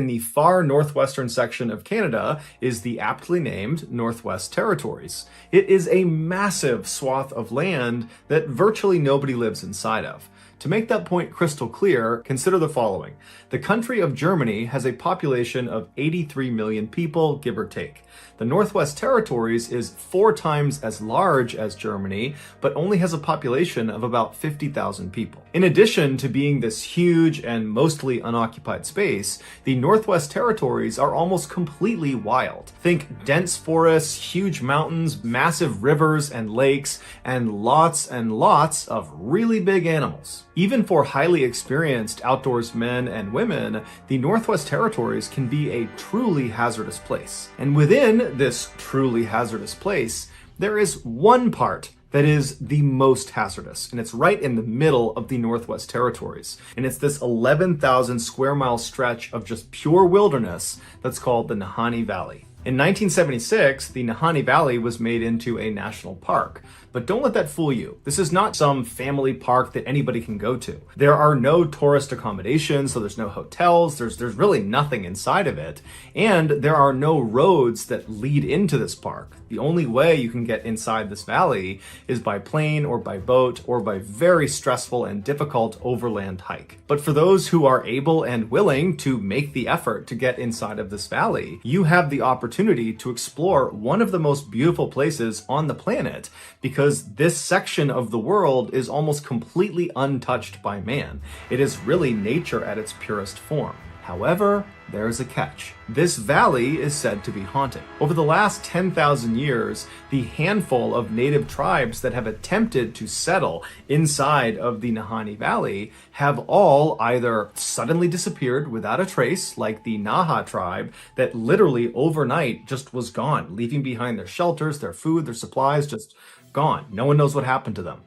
In the far northwestern section of Canada is the aptly named Northwest Territories. It is a massive swath of land that virtually nobody lives inside of. To make that point crystal clear, consider the following. The country of Germany has a population of 83 million people, give or take. The Northwest Territories is 4 times as large as Germany, but only has a population of about 50,000 people. In addition to being this huge and mostly unoccupied space, the Northwest Territories are almost completely wild. Think dense forests, huge mountains, massive rivers and lakes, and lots of really big animals. Even for highly experienced outdoors men and women, the Northwest Territories can be a truly hazardous place. And within this truly hazardous place, there is one part that is the most hazardous, and it's right in the middle of the Northwest Territories. And it's this 11,000 square mile stretch of just pure wilderness that's called the Nahanni Valley. In 1976, the Nahanni Valley was made into a national park. But don't let that fool you. This is not some family park that anybody can go to. There are no tourist accommodations, so there's no hotels, there's really nothing inside of it. And there are no roads that lead into this park. The only way you can get inside this valley is by plane or by boat or by very stressful and difficult overland hike. But for those who are able and willing to make the effort to get inside of this valley, you have the opportunity to explore one of the most beautiful places on the planet, because this section of the world is almost completely untouched by man. It is really nature at its purest form. However, there is a catch. This valley is said to be haunted. Over the last 10,000 years, the handful of native tribes that have attempted to settle inside of the Nahanni Valley have all either suddenly disappeared without a trace, like the Naha tribe, that literally overnight just was gone, leaving behind their shelters, their food, their supplies, just gone. No one knows what happened to them.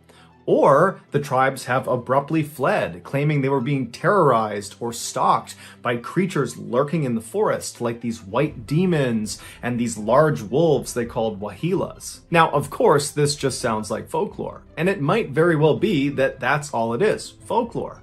Or the tribes have abruptly fled, claiming they were being terrorized or stalked by creatures lurking in the forest, like these white demons and these large wolves they called wahilas. Now, of course, this just sounds like folklore, and it might very well be that that's all it is, folklore.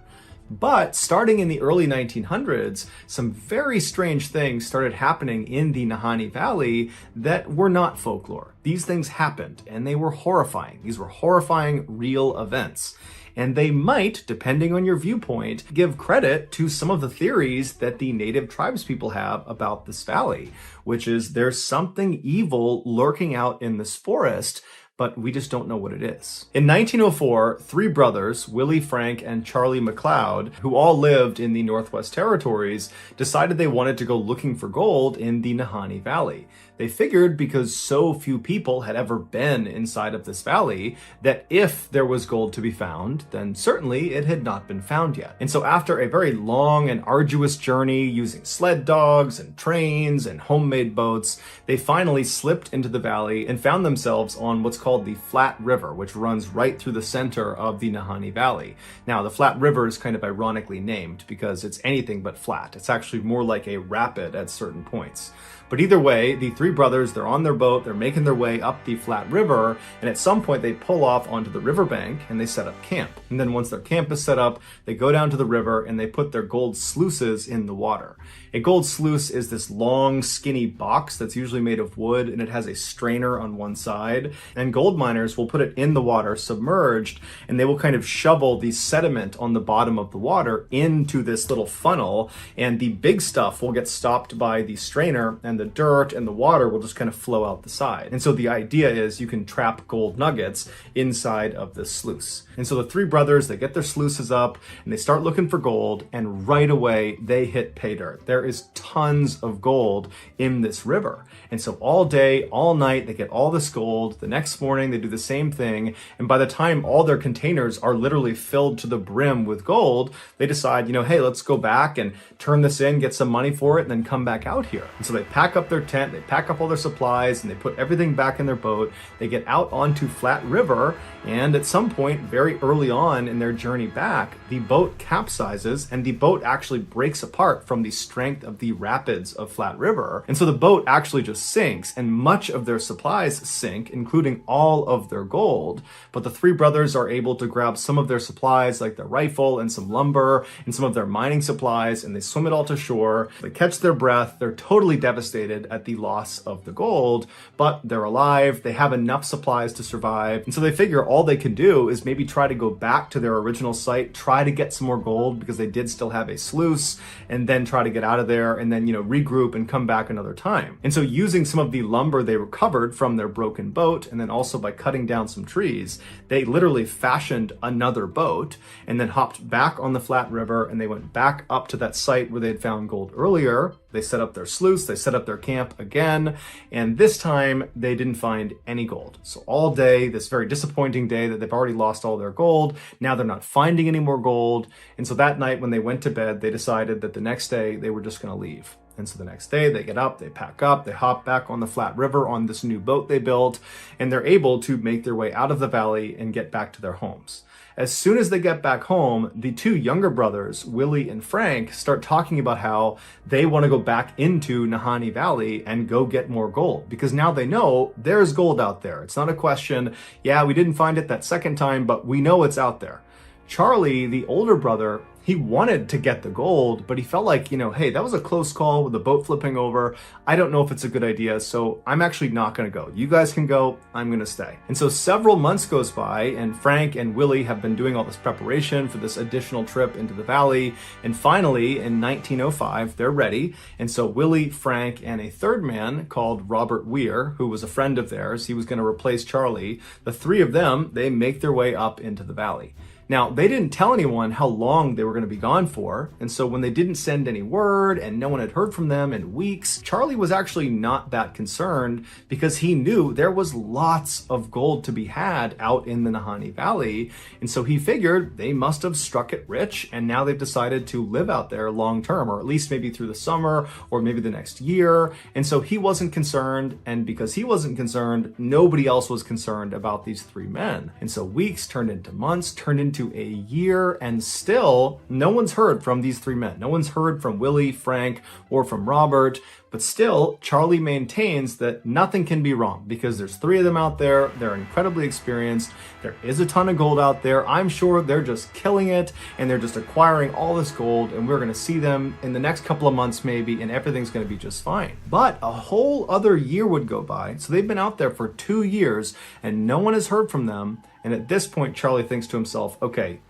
But starting in the early 1900s, some very strange things started happening in the Nahanni Valley that were not folklore. These things happened, and they were horrifying. These were horrifying, real events. And they might, depending on your viewpoint, give credit to some of the theories that the native tribespeople have about this valley, which is there's something evil lurking out in this forest, but we just don't know what it is. In 1904, 3 brothers, Willie, Frank, and Charlie McLeod, who all lived in the Northwest Territories, decided they wanted to go looking for gold in the Nahanni Valley. They figured because so few people had ever been inside of this valley that if there was gold to be found, then certainly it had not been found yet. And so after a very long and arduous journey using sled dogs and trains and homemade boats, they finally slipped into the valley and found themselves on what's called the Flat River, which runs right through the center of the Nahanni Valley. Now, the Flat River is kind of ironically named because it's anything but flat. It's actually more like a rapid at certain points. But either way, the 3 brothers, they're on their boat, they're making their way up the Flat River, and at some point they pull off onto the riverbank and they set up camp. And then once their camp is set up, they go down to the river and they put their gold sluices in the water. A gold sluice is this long, skinny box that's usually made of wood, and it has a strainer on one side. And gold miners will put it in the water submerged, and they will kind of shovel the sediment on the bottom of the water into this little funnel, and the big stuff will get stopped by the strainer, and the dirt and the water will just kind of flow out the side. And so the idea is you can trap gold nuggets inside of this sluice. And so the 3 brothers, they get their sluices up and they start looking for gold, and right away they hit pay dirt. There is tons of gold in this river. And so all day, all night, they get all this gold. The next morning they do the same thing. And by the time all their containers are literally filled to the brim with gold, they decide, hey, let's go back and turn this in, get some money for it, and then come back out here. And so they pack up their tent, they pack pack up all their supplies and they put everything back in their boat. They get out onto Flat River, and at some point very early on in their journey back, the boat capsizes and the boat actually breaks apart from the strength of the rapids of Flat River. And so the boat actually just sinks, and much of their supplies sink, including all of their gold. But the three brothers are able to grab some of their supplies, like their rifle and some lumber and some of their mining supplies, and they swim it all to shore. They catch their breath. They're totally devastated at the loss of the gold, but they're alive. They have enough supplies to survive. And so they figure all they can do is maybe try to go back to their original site, try to get some more gold because they did still have a sluice, and then try to get out of there and then, regroup and come back another time. And so using some of the lumber they recovered from their broken boat, and then also by cutting down some trees, they literally fashioned another boat and then hopped back on the Flat River, and they went back up to that site where they had found gold earlier. They set up their sluice, they set up their camp again, and this time they didn't find any gold. So all day, this very disappointing day that they've already lost all their gold, now they're not finding any more gold. And so that night when they went to bed, they decided that the next day they were just going to leave. And so the next day they get up, they pack up, they hop back on the Flat River on this new boat they built, and they're able to make their way out of the valley and get back to their homes. As soon as they get back home, the two younger brothers, Willie and Frank, start talking about how they want to go back into Nahanni Valley and go get more gold, because now they know there's gold out there. It's not a question, yeah, we didn't find it that second time, but we know it's out there. Charlie, the older brother, he wanted to get the gold, but he felt like, hey, that was a close call with the boat flipping over. I don't know if it's a good idea, so I'm actually not going to go. You guys can go, I'm going to stay. And so several months goes by, and Frank and Willie have been doing all this preparation for this additional trip into the valley. And finally, in 1905, they're ready. And so Willie, Frank, and a third man called Robert Weir, who was a friend of theirs, he was going to replace Charlie. The three of them, they make their way up into the valley. Now, they didn't tell anyone how long they were going to be gone for, and so when they didn't send any word and no one had heard from them in weeks, Charlie was actually not that concerned because he knew there was lots of gold to be had out in the Nahanni Valley, and so he figured they must have struck it rich, and now they've decided to live out there long term, or at least maybe through the summer, or maybe the next year, and so he wasn't concerned, and because he wasn't concerned, nobody else was concerned about these three men. And so weeks turned into months, turned into a year, and still no one's heard from these three men. No one's heard from Willie, Frank, or from Robert, but still Charlie maintains that nothing can be wrong because there's three of them out there. They're incredibly experienced. There is a ton of gold out there. I'm sure they're just killing it and they're just acquiring all this gold, and we're going to see them in the next couple of months maybe, and everything's going to be just fine. But a whole other year would go by. So they've been out there for 2 years and no one has heard from them. And at this point, Charlie thinks to himself, okay,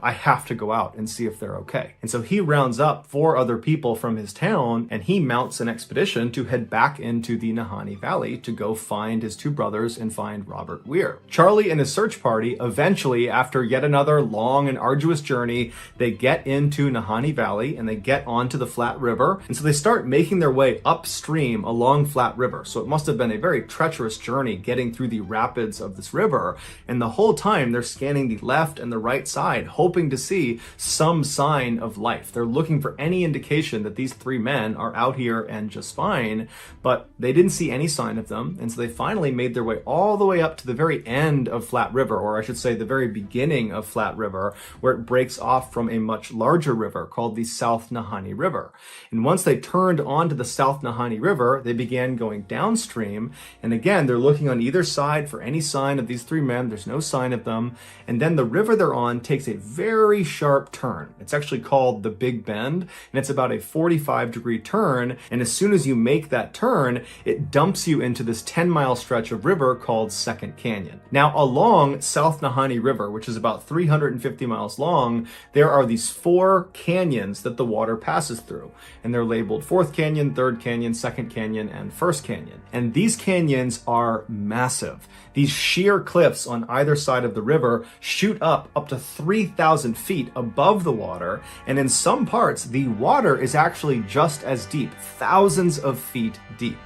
I have to go out and see if they're okay. And so he rounds up 4 other people from his town, and he mounts an expedition to head back into the Nahanni Valley to go find his 2 brothers and find Robert Weir. Charlie and his search party, eventually, after yet another long and arduous journey, they get into Nahanni Valley and they get onto the Flat River. And so they start making their way upstream along Flat River. So it must have been a very treacherous journey getting through the rapids of this river. And the whole time they're scanning the left and the right side, hoping to see some sign of life. They're looking for any indication that these 3 men are out here and just fine, but they didn't see any sign of them. And so they finally made their way all the way up to the very end of Flat River, or I should say the very beginning of Flat River, where it breaks off from a much larger river called the South Nahanni River. And once they turned onto the South Nahanni River, they began going downstream. And again, they're looking on either side for any sign of these 3 men. There's no sign of them. And then the river they're on takes a very sharp turn. It's actually called the Big Bend, and it's about a 45-degree turn. And as soon as you make that turn, it dumps you into this 10-mile stretch of river called Second Canyon. Now, along South Nahanni River, which is about 350 miles long, there are these 4 canyons that the water passes through. And they're labeled 4th Canyon, 3rd Canyon, 2nd Canyon, and 1st Canyon. And these canyons are massive. These sheer cliffs on either side of the river shoot up to 3,000 feet above the water, and in some parts, the water is actually just as deep, thousands of feet deep.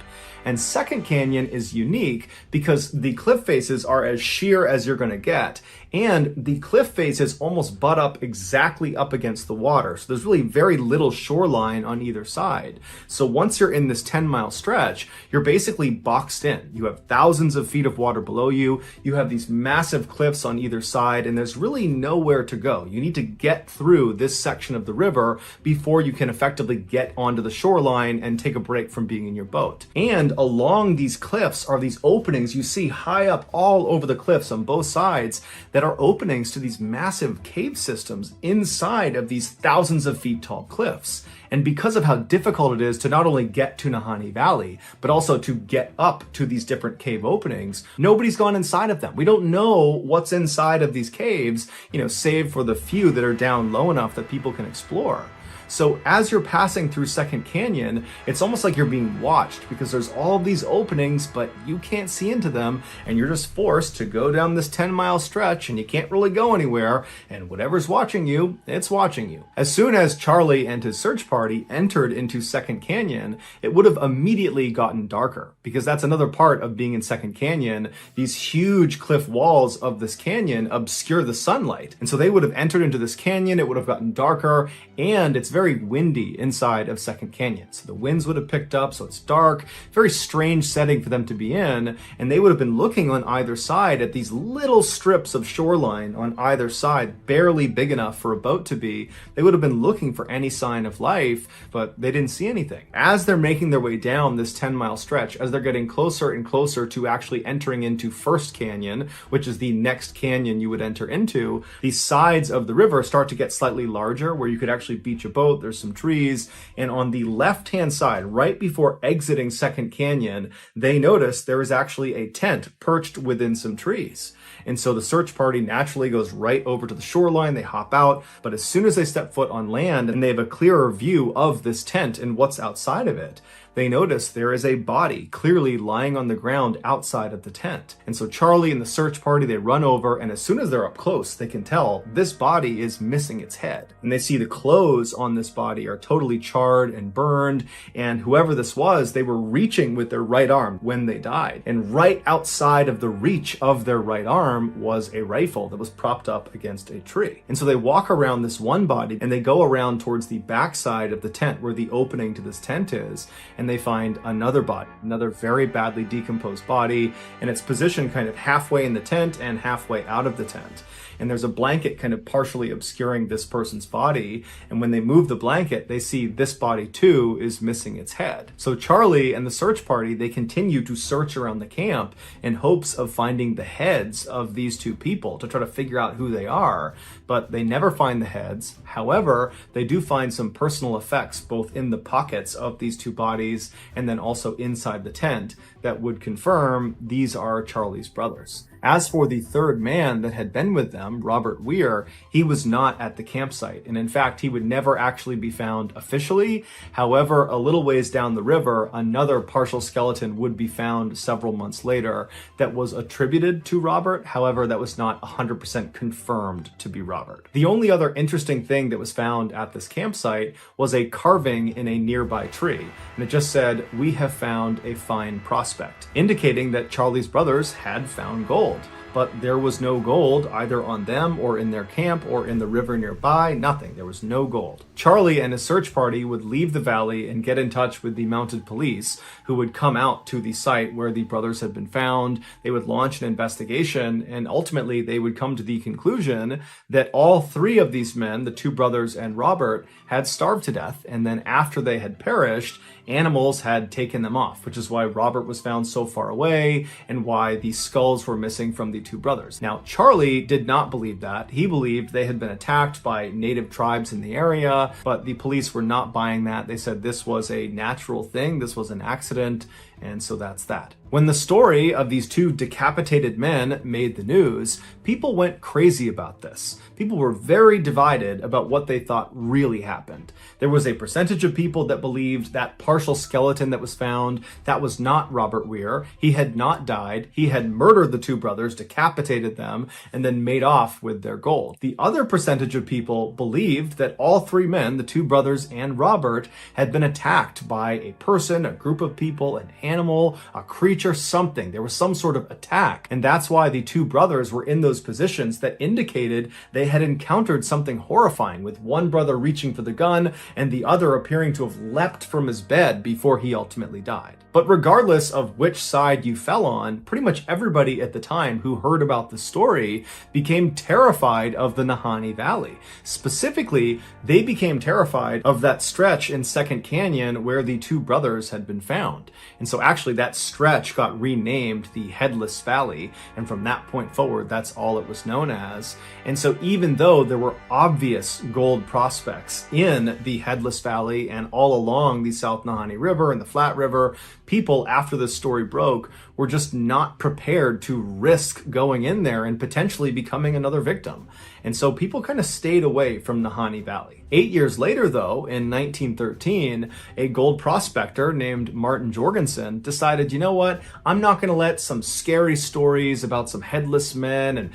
And Second Canyon is unique because the cliff faces are as sheer as you're going to get, and the cliff faces almost butt up exactly up against the water. So there's really very little shoreline on either side. So once you're in this 10-mile stretch, you're basically boxed in. You have thousands of feet of water below you. You have these massive cliffs on either side, and there's really nowhere to go. You need to get through this section of the river before you can effectively get onto the shoreline and take a break from being in your boat. And along these cliffs are these openings you see high up all over the cliffs on both sides that are openings to these massive cave systems inside of these thousands of feet tall cliffs. And because of how difficult it is to not only get to Nahanni Valley, but also to get up to these different cave openings, nobody's gone inside of them. We don't know what's inside of these caves, save for the few that are down low enough that people can explore. So as you're passing through Second Canyon, it's almost like you're being watched because there's all of these openings, but you can't see into them, and you're just forced to go down this 10-mile stretch, and you can't really go anywhere, and whatever's watching you, it's watching you. As soon as Charlie and his search party entered into Second Canyon, it would have immediately gotten darker, because that's another part of being in Second Canyon. These huge cliff walls of this canyon obscure the sunlight, and so they would have entered into this canyon, it would have gotten darker, and it's very windy inside of Second Canyon. So the winds would have picked up, so it's dark, very strange setting for them to be in, and they would have been looking on either side at these little strips of shoreline on either side, barely big enough for a boat to be. They would have been looking for any sign of life, but they didn't see anything. As they're making their way down this 10-mile stretch, as they're getting closer and closer to actually entering into First Canyon, which is the next canyon you would enter into, the sides of the river start to get slightly larger where you could actually beach a boat. There's some trees, and on the left-hand side, right before exiting Second Canyon, they notice there is actually a tent perched within some trees. And so the search party naturally goes right over to the shoreline, they hop out, but as soon as they step foot on land and they have a clearer view of this tent and what's outside of it, they notice there is a body clearly lying on the ground outside of the tent. And so Charlie and the search party, they run over, and as soon as they're up close, they can tell this body is missing its head. And they see the clothes on this body are totally charred and burned, and whoever this was, they were reaching with their right arm when they died. And right outside of the reach of their right arm was a rifle that was propped up against a tree. And so they walk around this one body, and they go around towards the backside of the tent where the opening to this tent is, and they find another body, another very badly decomposed body, and it's positioned kind of halfway in the tent and halfway out of the tent. And there's a blanket kind of partially obscuring this person's body, and when they move the blanket, they see this body too is missing its head. So Charlie and the search party, they continue to search around the camp in hopes of finding the heads of these two people to try to figure out who they are, but they never find the heads. However, they do find some personal effects both in the pockets of these two bodies and then also inside the tent that would confirm these are Charlie's brothers. As for the third man that had been with them, Robert Weir, he was not at the campsite, and in fact, he would never actually be found officially. However, a little ways down the river, another partial skeleton would be found several months later that was attributed to Robert. However, that was not 100% confirmed to be Robert. The only other interesting thing that was found at this campsite was a carving in a nearby tree, and it just said, "We have found a fine prospect," indicating that Charlie's brothers had found gold. But there was no gold either on them or in their camp or in the river nearby, nothing. There was no gold. Charlie and his search party would leave the valley and get in touch with the mounted police who would come out to the site where the brothers had been found. They would launch an investigation, and ultimately they would come to the conclusion that all three of these men, the two brothers and Robert, had starved to death, and then after they had perished, animals had taken them off, which is why Robert was found so far away and why the skulls were missing from the two brothers. Now, Charlie did not believe that. He believed they had been attacked by native tribes in the area, but the police were not buying that. They said this was a natural thing, this was an accident, and so that's that. When the story of these two decapitated men made the news, people went crazy about this. People were very divided about what they thought really happened. There was a percentage of people that believed that partial skeleton that was found, that was not Robert Weir. He had not died. He had murdered the two brothers, decapitated them, and then made off with their gold. The other percentage of people believed that all three men, the two brothers and Robert, had been attacked by a person, a group of people, an animal, a creature, something. There was some sort of attack. And that's why the two brothers were in those positions that indicated they had encountered something horrifying, with one brother reaching for the gun and the other appearing to have leapt from his bed before he ultimately died. But regardless of which side you fell on, pretty much everybody at the time who heard about the story became terrified of the Nahanni Valley. Specifically, they became terrified of that stretch in Second Canyon where the two brothers had been found. And so actually that stretch got renamed the Headless Valley, and from that point forward, that's all it was known as. And so even though there were obvious gold prospects in the Headless Valley and all along the South Nahanni River and the Flat River, people, after this story broke, were just not prepared to risk going in there and potentially becoming another victim. And so people kind of stayed away from Nahanni Valley. 8 years later, though, in 1913, a gold prospector named Martin Jorgensen decided, you know what, I'm not going to let some scary stories about some headless men and,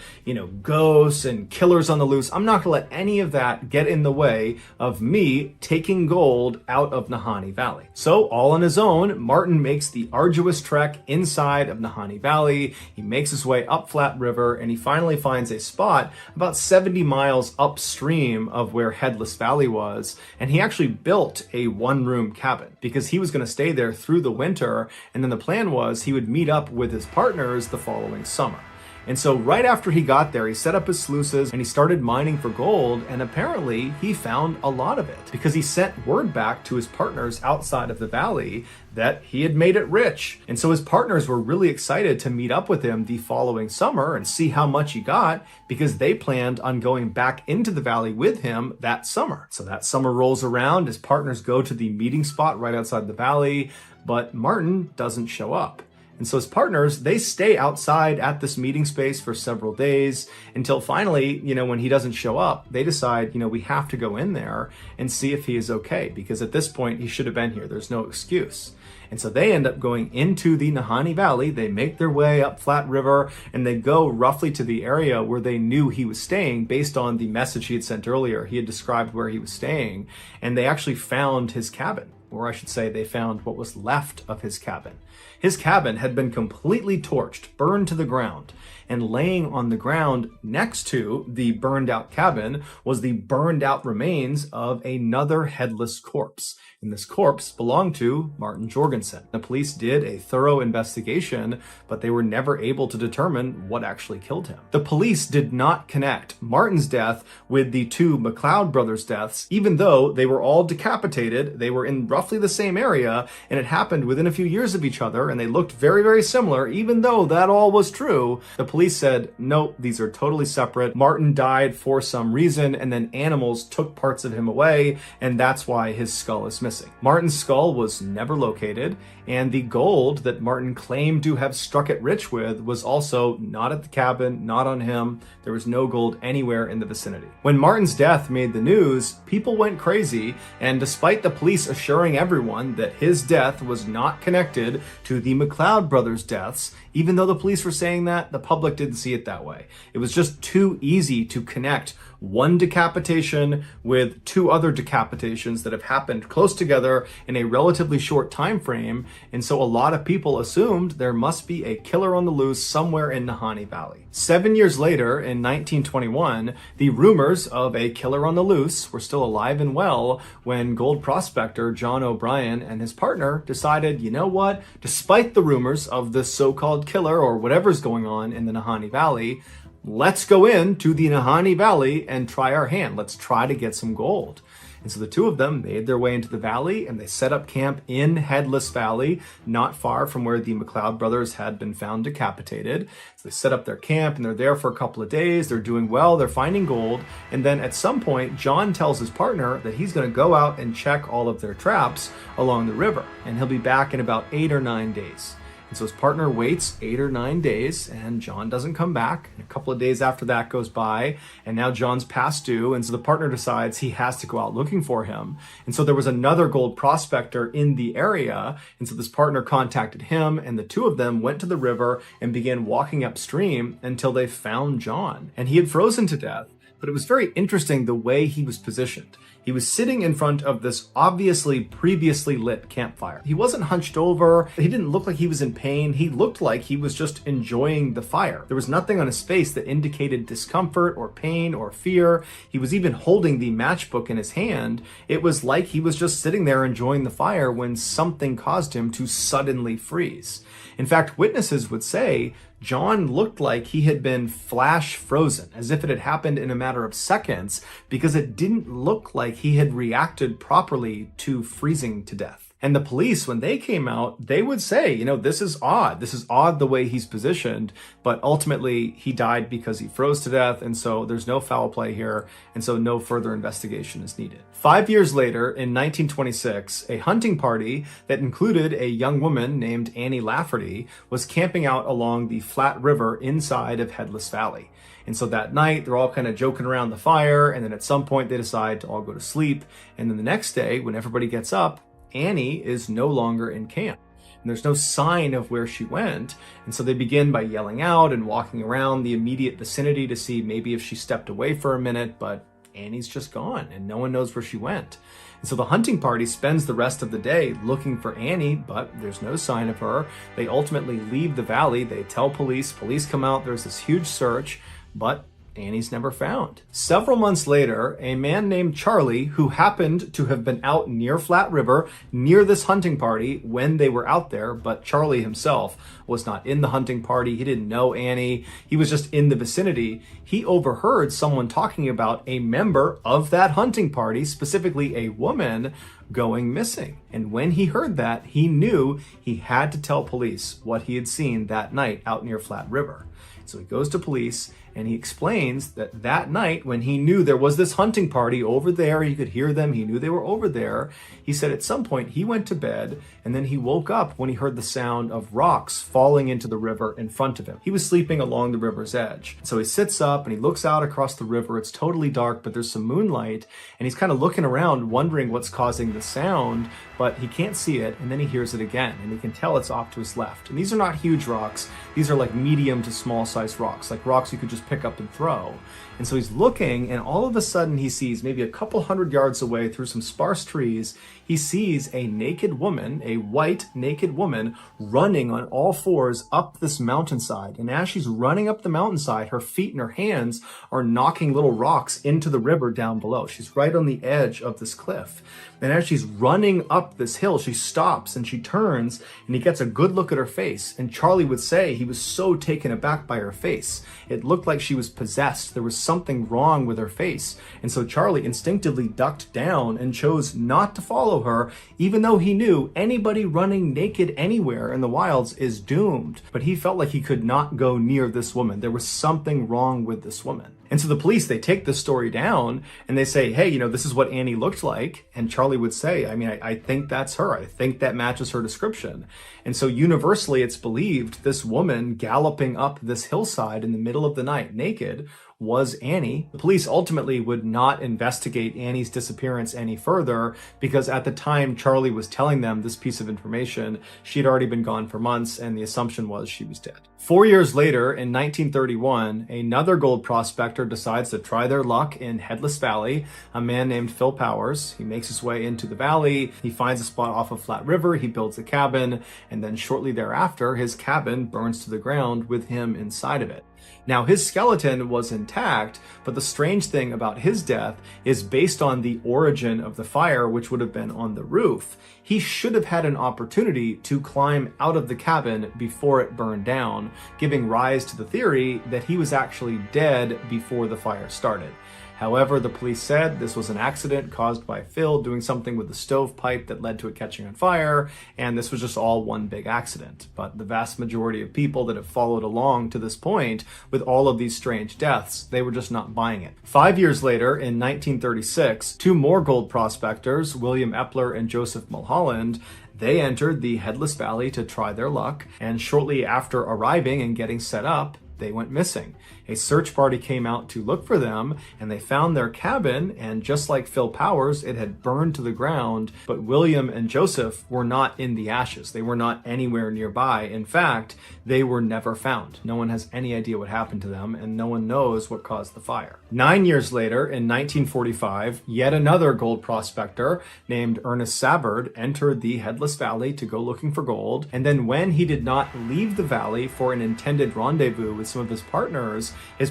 ghosts and killers on the loose, I'm not going to let any of that get in the way of me taking gold out of Nahanni Valley. So all on his own, Martin makes the arduous trek inside of Nahanni Valley. He makes his way up Flat River, and he finally finds a spot about 70 miles upstream of where Headless Valley was, and he actually built a one-room cabin because he was going to stay there through the winter, and then the plan was he would meet up with his partners the following summer. And so right after he got there, he set up his sluices and he started mining for gold, and apparently he found a lot of it because he sent word back to his partners outside of the valley that he had made it rich. And so his partners were really excited to meet up with him the following summer and see how much he got, because they planned on going back into the valley with him that summer. So that summer rolls around, his partners go to the meeting spot right outside the valley, but Martin doesn't show up. And so his partners, they stay outside at this meeting space for several days until finally, when he doesn't show up, they decide, we have to go in there and see if he is okay, because at this point he should have been here. There's no excuse. And so they end up going into the Nahanni Valley. They make their way up Flat River, and they go roughly to the area where they knew he was staying based on the message he had sent earlier. He had described where he was staying, and they actually found his cabin. Or I should say they found what was left of his cabin. His cabin had been completely torched, burned to the ground, and laying on the ground next to the burned out cabin was the burned out remains of another headless corpse. And this corpse belonged to Martin Jorgensen. The police did a thorough investigation, but they were never able to determine what actually killed him. The police did not connect Martin's death with the two McLeod brothers' deaths, even though they were all decapitated. They were in roughly the same area, and it happened within a few years of each other, and they looked very, very similar. Even though that all was true, the police said, no, these are totally separate. Martin died for some reason, and then animals took parts of him away, and that's why his skull is missing. Martin's skull was never located, and the gold that Martin claimed to have struck it rich with was also not at the cabin, not on him. There was no gold anywhere in the vicinity. When Martin's death made the news, people went crazy, and despite the police assuring everyone that his death was not connected to the McLeod brothers' deaths, even though the police were saying that, the public didn't see it that way. It was just too easy to connect one decapitation with two other decapitations that have happened close together in a relatively short time frame, and so a lot of people assumed there must be a killer on the loose somewhere in Nahanni Valley. 7 years later, in 1921, the rumors of a killer on the loose were still alive and well when gold prospector John O'Brien and his partner decided, you know what, despite the rumors of this so-called killer or whatever's going on in the Nahanni Valley, let's go into the Nahanni Valley and try our hand. Let's try to get some gold. And so the two of them made their way into the valley, and they set up camp in Headless Valley, not far from where the McLeod brothers had been found decapitated. So they set up their camp, and they're there for a couple of days. They're doing well. They're finding gold. And then at some point, John tells his partner that he's going to go out and check all of their traps along the river, and he'll be back in about 8 or 9 days. And so his partner waits 8 or 9 days, and John doesn't come back. And a couple of days after that goes by, and now John's past due, and so the partner decides he has to go out looking for him. And so there was another gold prospector in the area, and so this partner contacted him, and the two of them went to the river and began walking upstream until they found John. And he had frozen to death, but it was very interesting the way he was positioned. He was sitting in front of this obviously previously lit campfire. He wasn't hunched over. He didn't look like he was in pain. He looked like he was just enjoying the fire. There was nothing on his face that indicated discomfort or pain or fear. He was even holding the matchbook in his hand. It was like he was just sitting there enjoying the fire when something caused him to suddenly freeze. In fact, witnesses would say John looked like he had been flash frozen, as if it had happened in a matter of seconds, because it didn't look like he had reacted properly to freezing to death. And the police, when they came out, they would say, this is odd. This is odd the way he's positioned. But ultimately, he died because he froze to death. And so there's no foul play here. And so no further investigation is needed. 5 years later, in 1926, a hunting party that included a young woman named Annie Lafferty was camping out along the Flat River inside of Headless Valley. And so that night, they're all kind of joking around the fire. And then at some point, they decide to all go to sleep. And then the next day, when everybody gets up, Annie is no longer in camp. And there's no sign of where she went. And so they begin by yelling out and walking around the immediate vicinity to see maybe if she stepped away for a minute, but Annie's just gone and no one knows where she went. And so the hunting party spends the rest of the day looking for Annie, but there's no sign of her. They ultimately leave the valley. They tell police. Police come out. There's this huge search, but Annie's never found. Several months later, a man named Charlie, who happened to have been out near Flat River, near this hunting party when they were out there, but Charlie himself was not in the hunting party. He didn't know Annie. He was just in the vicinity. He overheard someone talking about a member of that hunting party, specifically a woman, going missing. And when he heard that, he knew he had to tell police what he had seen that night out near Flat River. So he goes to police and he explains that that night when he knew there was this hunting party over there, he could hear them, he knew they were over there. He said at some point he went to bed and then he woke up when he heard the sound of rocks falling into the river in front of him. He was sleeping along the river's edge. So he sits up and he looks out across the river. It's totally dark, but there's some moonlight and he's kind of looking around wondering what's causing the sound, but he can't see it. And then he hears it again and he can tell it's off to his left. And these are not huge rocks. These are like medium to small size rocks, like rocks you could just pick up and throw. And so he's looking and all of a sudden he sees maybe a couple hundred yards away through some sparse trees, he sees a naked woman, a white naked woman running on all fours up this mountainside. And as she's running up the mountainside, her feet and her hands are knocking little rocks into the river down below. She's right on the edge of this cliff. And as she's running up this hill, she stops and she turns and he gets a good look at her face. And Charlie would say he was so taken aback by her face. It looked like she was possessed. There was something wrong with her face. And so Charlie instinctively ducked down and chose not to follow her, even though he knew anybody running naked anywhere in the wilds is doomed. But he felt like he could not go near this woman. There was something wrong with this woman. And so the police, they take this story down and they say, hey, this is what Annie looked like. And Charlie would say, I think that's her. I think that matches her description. And so universally, it's believed this woman galloping up this hillside in the middle of the night naked was Annie. The police ultimately would not investigate Annie's disappearance any further because at the time Charlie was telling them this piece of information, she'd already been gone for months and the assumption was she was dead. 4 years later, in 1931, another gold prospector decides to try their luck in Headless Valley, a man named Phil Powers. He makes his way into the valley, he finds a spot off of Flat River, he builds a cabin, and then shortly thereafter, his cabin burns to the ground with him inside of it. Now, his skeleton was intact, but the strange thing about his death is based on the origin of the fire, which would have been on the roof. He should have had an opportunity to climb out of the cabin before it burned down, giving rise to the theory that he was actually dead before the fire started. However, the police said this was an accident caused by Phil doing something with the stovepipe that led to it catching on fire, and this was just all one big accident. But the vast majority of people that have followed along to this point with all of these strange deaths, they were just not buying it. 5 years later, in 1936, two more gold prospectors, William Epler and Joseph Mulholland, they entered the Headless Valley to try their luck, and shortly after arriving and getting set up, they went missing. A search party came out to look for them, and they found their cabin, and just like Phil Powers, it had burned to the ground, but William and Joseph were not in the ashes. They were not anywhere nearby. In fact, they were never found. No one has any idea what happened to them, and no one knows what caused the fire. 9 years later, in 1945, yet another gold prospector named Ernest Savard entered the Headless Valley to go looking for gold, and then when he did not leave the valley for an intended rendezvous with some of his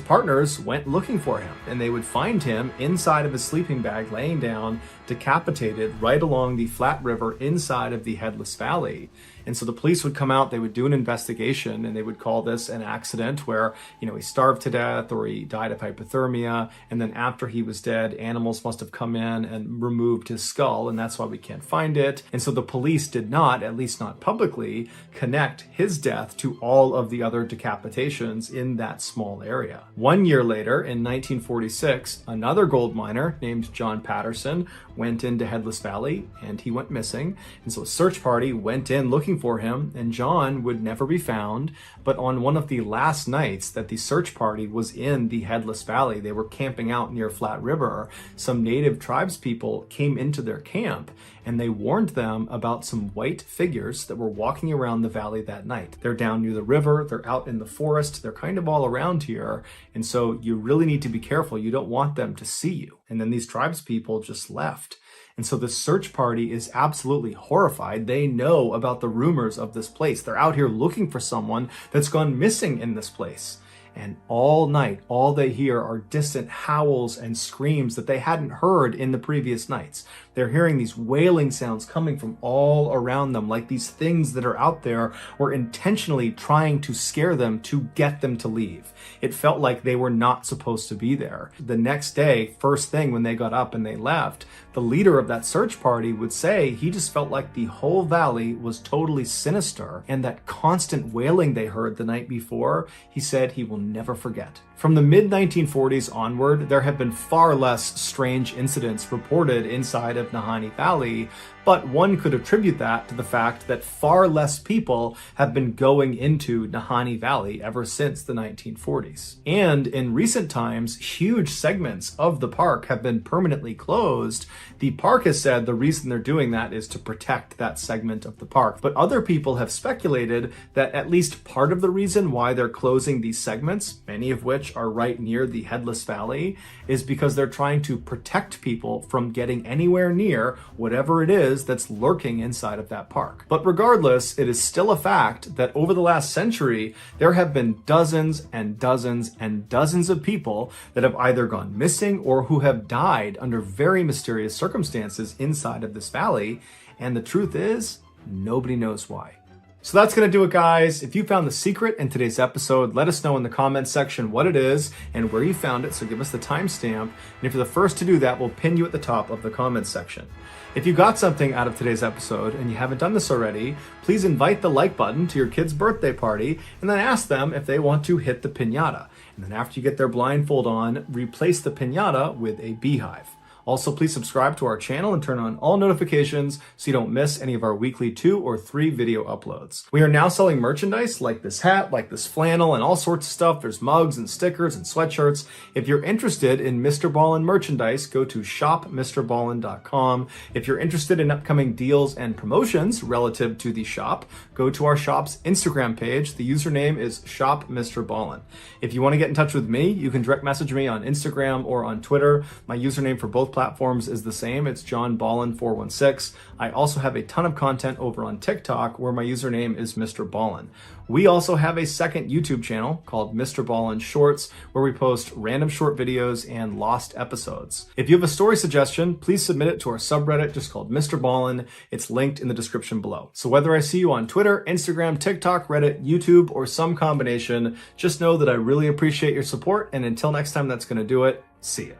partners went looking for him, and they would find him inside of his sleeping bag, laying down, decapitated, right along the flat river inside of the Headless Valley. And so the police would come out, they would do an investigation, and they would call this an accident where, he starved to death or he died of hypothermia. And then after he was dead, animals must have come in and removed his skull, and that's why we can't find it. And so the police did not, at least not publicly, connect his death to all of the other decapitations in that small area. 1 year later, in 1946, another gold miner named John Patterson went into Headless Valley, and he went missing. And so a search party went in looking for him, and John would never be found. But on one of the last nights that the search party was in the Headless Valley, they were camping out near Flat River, some native tribes people came into their camp, and they warned them about some white figures that were walking around the valley that night. They're down near the river, they're out in the forest, they're kind of all around here, and so you really need to be careful. You don't want them to see you. And then these tribes people just left. And so the search party is absolutely horrified. They know about the rumors of this place. They're out here looking for someone that's gone missing in this place. And all night, all they hear are distant howls and screams that they hadn't heard in the previous nights. They're hearing these wailing sounds coming from all around them, like these things that are out there were intentionally trying to scare them to get them to leave. It felt like they were not supposed to be there. The next day, first thing when they got up and they left, the leader of that search party would say he just felt like the whole valley was totally sinister, and that constant wailing they heard the night before, he said he will never forget. From the mid-1940s onward, there have been far less strange incidents reported inside of Nahanni Valley, but one could attribute that to the fact that far less people have been going into Nahanni Valley ever since the 1940s. And in recent times, huge segments of the park have been permanently closed. The park has said the reason they're doing that is to protect that segment of the park, but other people have speculated that at least part of the reason why they're closing these segments, many of which are right near the Headless Valley, is because they're trying to protect people from getting anywhere near whatever it is that's lurking inside of that park. But regardless, it is still a fact that over the last century, there have been dozens and dozens and dozens of people that have either gone missing or who have died under very mysterious circumstances inside of this valley. And the truth is, nobody knows why. So that's going to do it, guys. If you found the secret in today's episode, let us know in the comments section what it is and where you found it, so give us the timestamp. And if you're the first to do that, we'll pin you at the top of the comments section. If you got something out of today's episode and you haven't done this already, please invite the like button to your kid's birthday party and then ask them if they want to hit the piñata. And then after you get their blindfold on, replace the piñata with a beehive. Also, please subscribe to our channel and turn on all notifications so you don't miss any of our weekly 2 or 3 video uploads. We are now selling merchandise like this hat, like this flannel, and all sorts of stuff. There's mugs and stickers and sweatshirts. If you're interested in MrBallen merchandise, go to shopmrballen.com. If you're interested in upcoming deals and promotions relative to the shop, go to our shop's Instagram page. The username is shopmrballen. If you want to get in touch with me, you can direct message me on Instagram or on Twitter. My username for both platforms is the same. It's johnballen416. I also have a ton of content over on TikTok where my username is MrBallen. We also have a second YouTube channel called MrBallen Shorts where we post random short videos and lost episodes. If you have a story suggestion, please submit it to our subreddit just called MrBallen. It's linked in the description below. So whether I see you on Twitter, Instagram, TikTok, Reddit, YouTube, or some combination, just know that I really appreciate your support, and until next time, that's going to do it. See ya.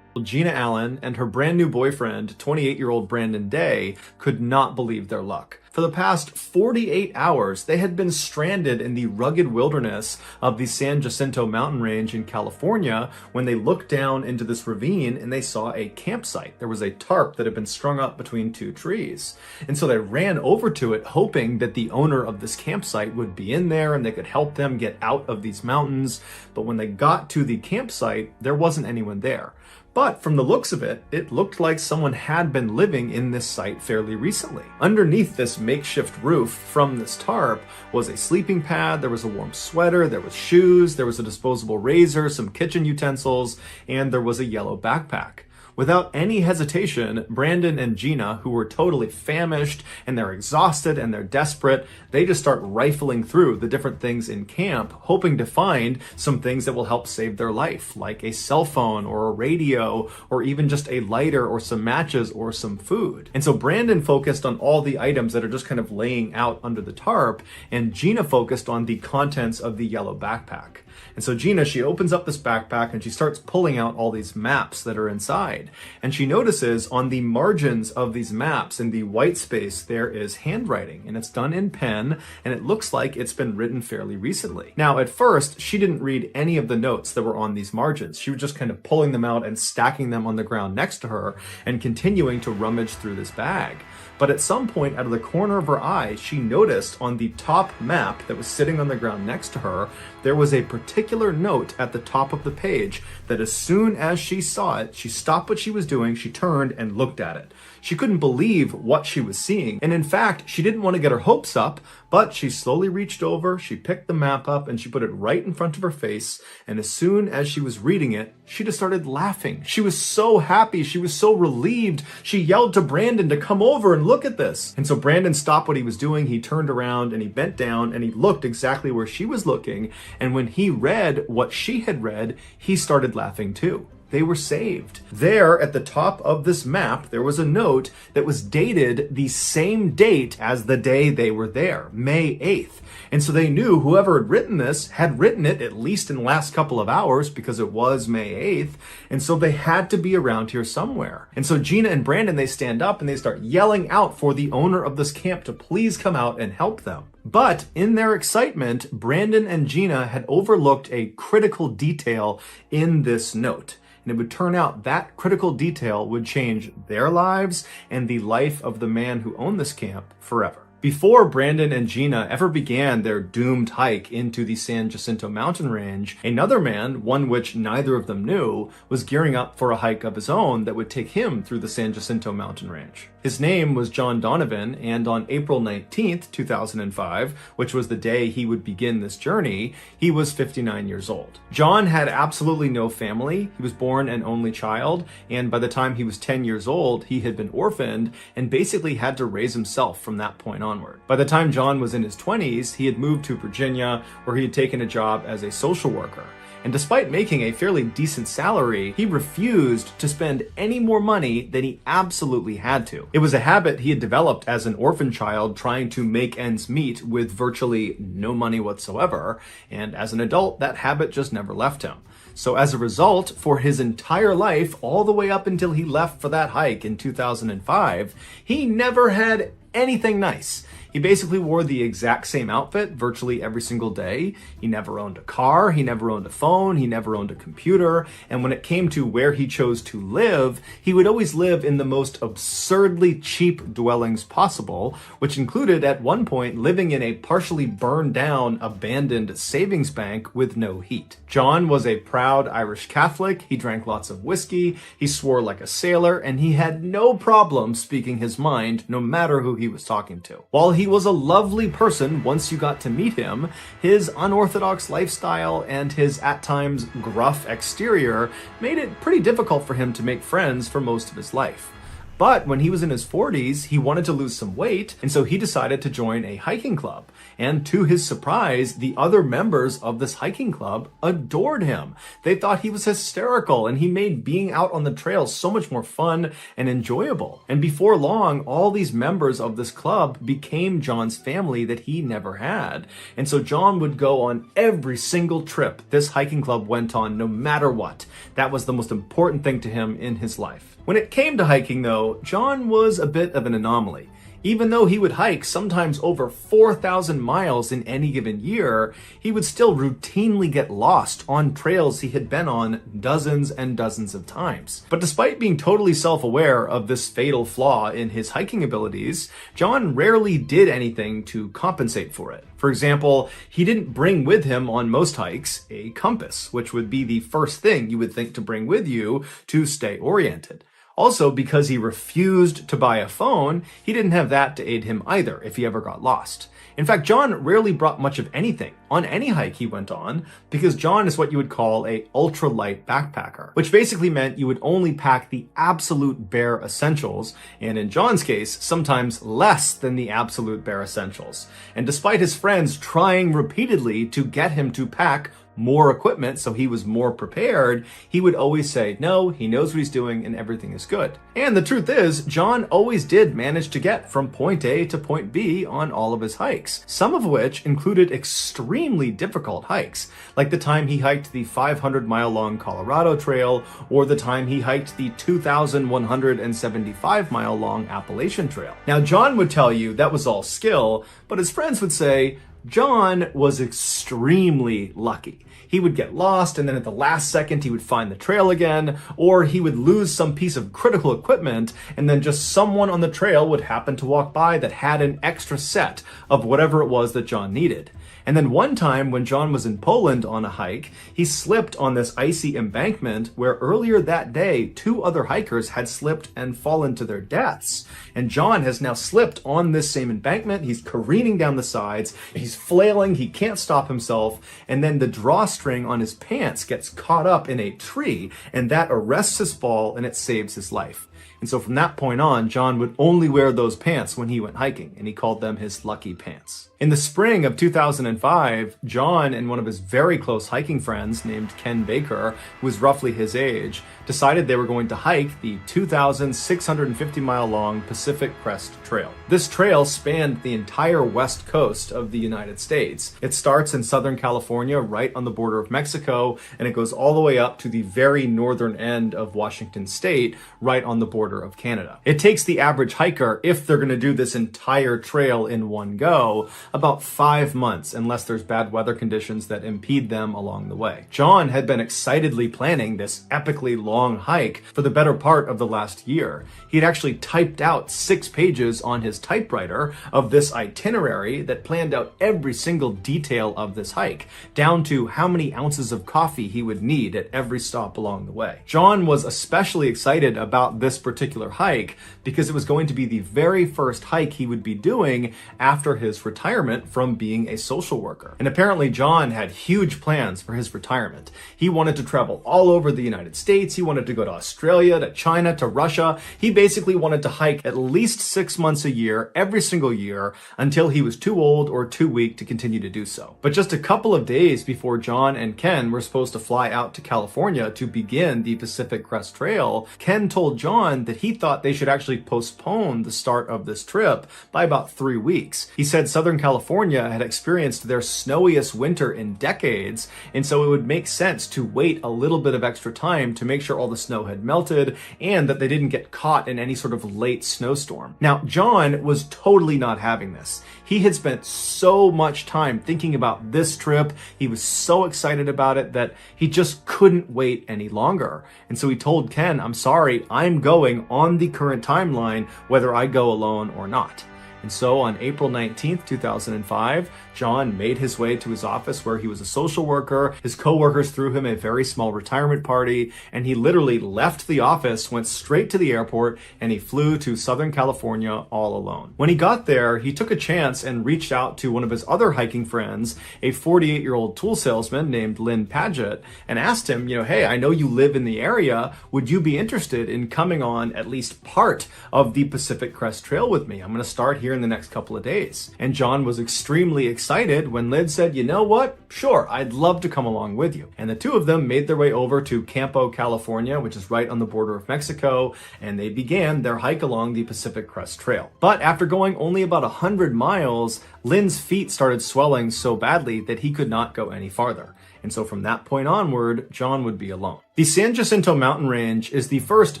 Gina Allen and her brand new boyfriend, 28-year-old Brandon Day, could not believe their luck. For the past 48 hours, they had been stranded in the rugged wilderness of the San Jacinto mountain range in California when they looked down into this ravine and they saw a campsite. There was a tarp that had been strung up between two trees. And so they ran over to it hoping that the owner of this campsite would be in there and they could help them get out of these mountains. But when they got to the campsite, there wasn't anyone there. But from the looks of it, it looked like someone had been living in this site fairly recently. Underneath this makeshift roof from this tarp was a sleeping pad, there was a warm sweater, there was shoes, there was a disposable razor, some kitchen utensils, and there was a yellow backpack. Without any hesitation, Brandon and Gina, who were totally famished and they're exhausted and they're desperate, they just start rifling through the different things in camp, hoping to find some things that will help save their life, like a cell phone or a radio, or even just a lighter or some matches or some food. And so Brandon focused on all the items that are just kind of laying out under the tarp, and Gina focused on the contents of the yellow backpack. And so Gina, she opens up this backpack and she starts pulling out all these maps that are inside. And she notices on the margins of these maps in the white space, there is handwriting, and it's done in pen, and it looks like it's been written fairly recently. Now, at first, she didn't read any of the notes that were on these margins. She was just kind of pulling them out and stacking them on the ground next to her and continuing to rummage through this bag. But at some point, out of the corner of her eye, she noticed on the top map that was sitting on the ground next to her, there was a particular note at the top of the page that as soon as she saw it, she stopped what she was doing, she turned and looked at it. She couldn't believe what she was seeing. And in fact, she didn't want to get her hopes up, but she slowly reached over, she picked the map up, and she put it right in front of her face. And as soon as she was reading it, she just started laughing. She was so happy. She was so relieved. She yelled to Brandon to come over and look at this. And so Brandon stopped what he was doing. He turned around and he bent down and he looked exactly where she was looking. And when he read what she had read, he started laughing too. They were saved. There at the top of this map, there was a note that was dated the same date as the day they were there, May 8th. And so they knew whoever had written this had written it at least in the last couple of hours because it was May 8th. And so they had to be around here somewhere. And so Gina and Brandon, they stand up and they start yelling out for the owner of this camp to please come out and help them. But in their excitement, Brandon and Gina had overlooked a critical detail in this note. And it would turn out that critical detail would change their lives and the life of the man who owned this camp forever. Before Brandon and Gina ever began their doomed hike into the San Jacinto mountain range, another man, one which neither of them knew, was gearing up for a hike of his own that would take him through the San Jacinto mountain range. His name was John Donovan, and on April 19th, 2005, which was the day he would begin this journey, he was 59 years old. John had absolutely no family. He was born an only child, and by the time he was 10 years old, he had been orphaned and basically had to raise himself from that point onward. By the time John was in his 20s, he had moved to Virginia, where he had taken a job as a social worker. And despite making a fairly decent salary, he refused to spend any more money than he absolutely had to. It was a habit he had developed as an orphan child, trying to make ends meet with virtually no money whatsoever. And as an adult, that habit just never left him. So as a result, for his entire life, all the way up until he left for that hike in 2005, he never had anything nice. He basically wore the exact same outfit virtually every single day. He never owned a car, he never owned a phone, he never owned a computer, and when it came to where he chose to live, he would always live in the most absurdly cheap dwellings possible, which included at one point living in a partially burned down, abandoned savings bank with no heat. John was a proud Irish Catholic, he drank lots of whiskey, he swore like a sailor, and he had no problem speaking his mind no matter who he was talking to. While he was a lovely person once you got to meet him, his unorthodox lifestyle and his at times gruff exterior made it pretty difficult for him to make friends for most of his life. But when he was in his 40s, he wanted to lose some weight, and so he decided to join a hiking club. And to his surprise, the other members of this hiking club adored him. They thought he was hysterical, and he made being out on the trail so much more fun and enjoyable. And before long, all these members of this club became John's family that he never had. And so John would go on every single trip this hiking club went on, no matter what. That was the most important thing to him in his life. When it came to hiking, though, John was a bit of an anomaly. Even though he would hike sometimes over 4,000 miles in any given year, he would still routinely get lost on trails he had been on dozens and dozens of times. But despite being totally self-aware of this fatal flaw in his hiking abilities, John rarely did anything to compensate for it. For example, he didn't bring with him on most hikes a compass, which would be the first thing you would think to bring with you to stay oriented. Also, because he refused to buy a phone, he didn't have that to aid him either if he ever got lost. In fact, John rarely brought much of anything on any hike he went on, because John is what you would call a ultralight backpacker, which basically meant you would only pack the absolute bare essentials, and in John's case, sometimes less than the absolute bare essentials. And despite his friends trying repeatedly to get him to pack more equipment so he was more prepared, he would always say, no, he knows what he's doing and everything is good. And the truth is, John always did manage to get from point A to point B on all of his hikes, some of which included extremely difficult hikes, like the time he hiked the 500-mile-long Colorado Trail, or the time he hiked the 2,175-mile-long Appalachian Trail. Now, John would tell you that was all skill, but his friends would say, John was extremely lucky. He would get lost, and then at the last second he would find the trail again, or he would lose some piece of critical equipment, and then just someone on the trail would happen to walk by that had an extra set of whatever it was that John needed. And then one time when John was in Poland on a hike, he slipped on this icy embankment where earlier that day, 2 other hikers had slipped and fallen to their deaths. And John has now slipped on this same embankment. He's careening down the sides. He's flailing. He can't stop himself. And then the drawstring on his pants gets caught up in a tree, and that arrests his fall and it saves his life. And so from that point on, John would only wear those pants when he went hiking, and he called them his lucky pants. In the spring of 2005, John and one of his very close hiking friends named Ken Baker, who was roughly his age, decided they were going to hike the 2,650-mile-long Pacific Crest Trail. This trail spanned the entire west coast of the United States. It starts in Southern California, right on the border of Mexico, and it goes all the way up to the very northern end of Washington State, right on the border of Canada. It takes the average hiker, if they're going to do this entire trail in one go, about 5 months, unless there's bad weather conditions that impede them along the way. John had been excitedly planning this epically long hike for the better part of the last year. He had actually typed out 6 pages on his typewriter of this itinerary that planned out every single detail of this hike, down to how many ounces of coffee he would need at every stop along the way. John was especially excited about this particular hike because it was going to be the very first hike he would be doing after his retirement from being a social worker. And apparently John had huge plans for his retirement. He wanted to travel all over the United States. He wanted to go to Australia, to China, to Russia. He basically wanted to hike at least 6 months a year, every single year, until he was too old or too weak to continue to do so. But just a couple of days before John and Ken were supposed to fly out to California to begin the Pacific Crest Trail, Ken told John that he thought they should actually postpone the start of this trip by about 3 weeks. He said Southern California had experienced their snowiest winter in decades, and so it would make sense to wait a little bit of extra time to make sure all the snow had melted and that they didn't get caught in any sort of late snowstorm. Now, John was totally not having this. He had spent so much time thinking about this trip. He was so excited about it that he just couldn't wait any longer. And so he told Ken, I'm sorry, I'm going on the current timeline, whether I go alone or not. And so on April 19th, 2005, John made his way to his office where he was a social worker. His coworkers threw him a very small retirement party, and he literally left the office, went straight to the airport, and he flew to Southern California all alone. When he got there, he took a chance and reached out to one of his other hiking friends, a 48-year-old tool salesman named Lynn Paget, and asked him, hey, I know you live in the area. Would you be interested in coming on at least part of the Pacific Crest Trail with me? I'm going to start here in the next couple of days. And John was extremely excited when Lynn said, you know what? Sure, I'd love to come along with you. And the two of them made their way over to Campo, California, which is right on the border of Mexico, and they began their hike along the Pacific Crest Trail. But after going only about 100 miles, Lynn's feet started swelling so badly that he could not go any farther. And so from that point onward, John would be alone. The San Jacinto mountain range is the first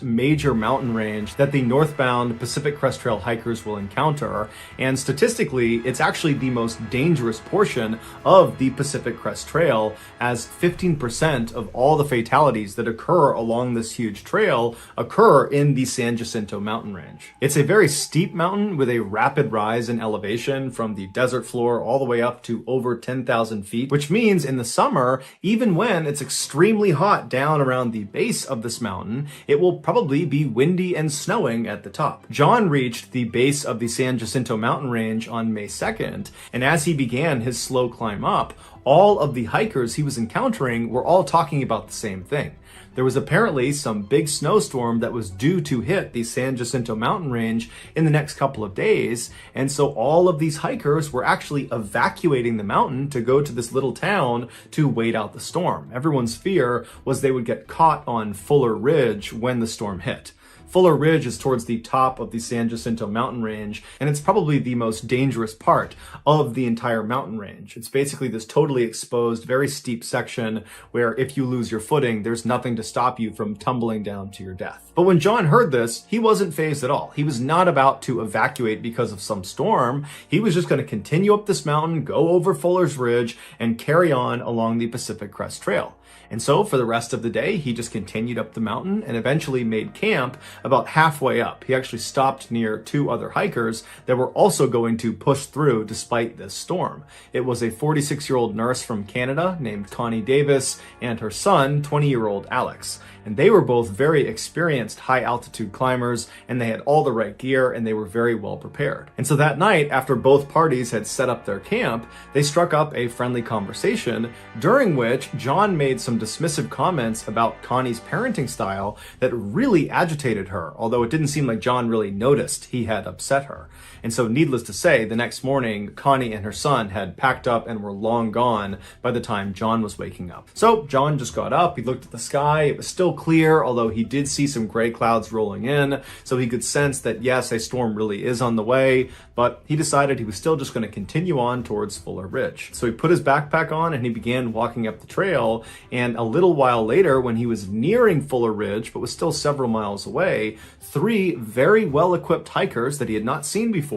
major mountain range that the northbound Pacific Crest Trail hikers will encounter, and statistically, it's actually the most dangerous portion of the Pacific Crest Trail, as 15% of all the fatalities that occur along this huge trail occur in the San Jacinto mountain range. It's a very steep mountain with a rapid rise in elevation from the desert floor all the way up to over 10,000 feet, which means in the summer, even when it's extremely hot down around the base of this mountain, it will probably be windy and snowing at the top. John reached the base of the San Jacinto mountain range on May 2nd, and as he began his slow climb up, all of the hikers he was encountering were all talking about the same thing. There was apparently some big snowstorm that was due to hit the San Jacinto mountain range in the next couple of days, and so all of these hikers were actually evacuating the mountain to go to this little town to wait out the storm. Everyone's fear was they would get caught on Fuller Ridge when the storm hit. Fuller Ridge is towards the top of the San Jacinto mountain range, and it's probably the most dangerous part of the entire mountain range. It's basically this totally exposed, very steep section where if you lose your footing, there's nothing to stop you from tumbling down to your death. But when John heard this, he wasn't fazed at all. He was not about to evacuate because of some storm. He was just going to continue up this mountain, go over Fuller's Ridge, and carry on along the Pacific Crest Trail. And so for the rest of the day, he just continued up the mountain and eventually made camp about halfway up. He actually stopped near two other hikers that were also going to push through despite this storm. It was a 46-year-old nurse from Canada named Connie Davis and her son, 20-year-old Alex. And they were both very experienced high-altitude climbers, and they had all the right gear, and they were very well prepared. And so that night, after both parties had set up their camp, they struck up a friendly conversation, during which John made some dismissive comments about Connie's parenting style that really agitated her, although it didn't seem like John really noticed he had upset her. And so needless to say, the next morning, Connie and her son had packed up and were long gone by the time John was waking up. So John just got up, he looked at the sky, it was still clear, although he did see some gray clouds rolling in, so he could sense that yes, a storm really is on the way, but he decided he was still just going to continue on towards Fuller Ridge. So he put his backpack on and he began walking up the trail, and a little while later, when he was nearing Fuller Ridge, but was still several miles away, three very well-equipped hikers that he had not seen before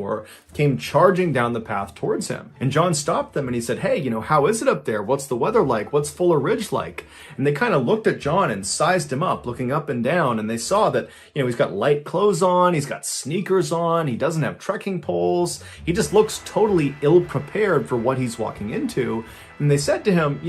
came charging down the path towards him. And John stopped them and he said, hey, how is it up there? What's the weather like? What's Fuller Ridge like? And they kind of looked at John and sized him up, looking up and down, and they saw that, he's got light clothes on, he's got sneakers on, he doesn't have trekking poles, he just looks totally ill-prepared for what he's walking into. And they said to him,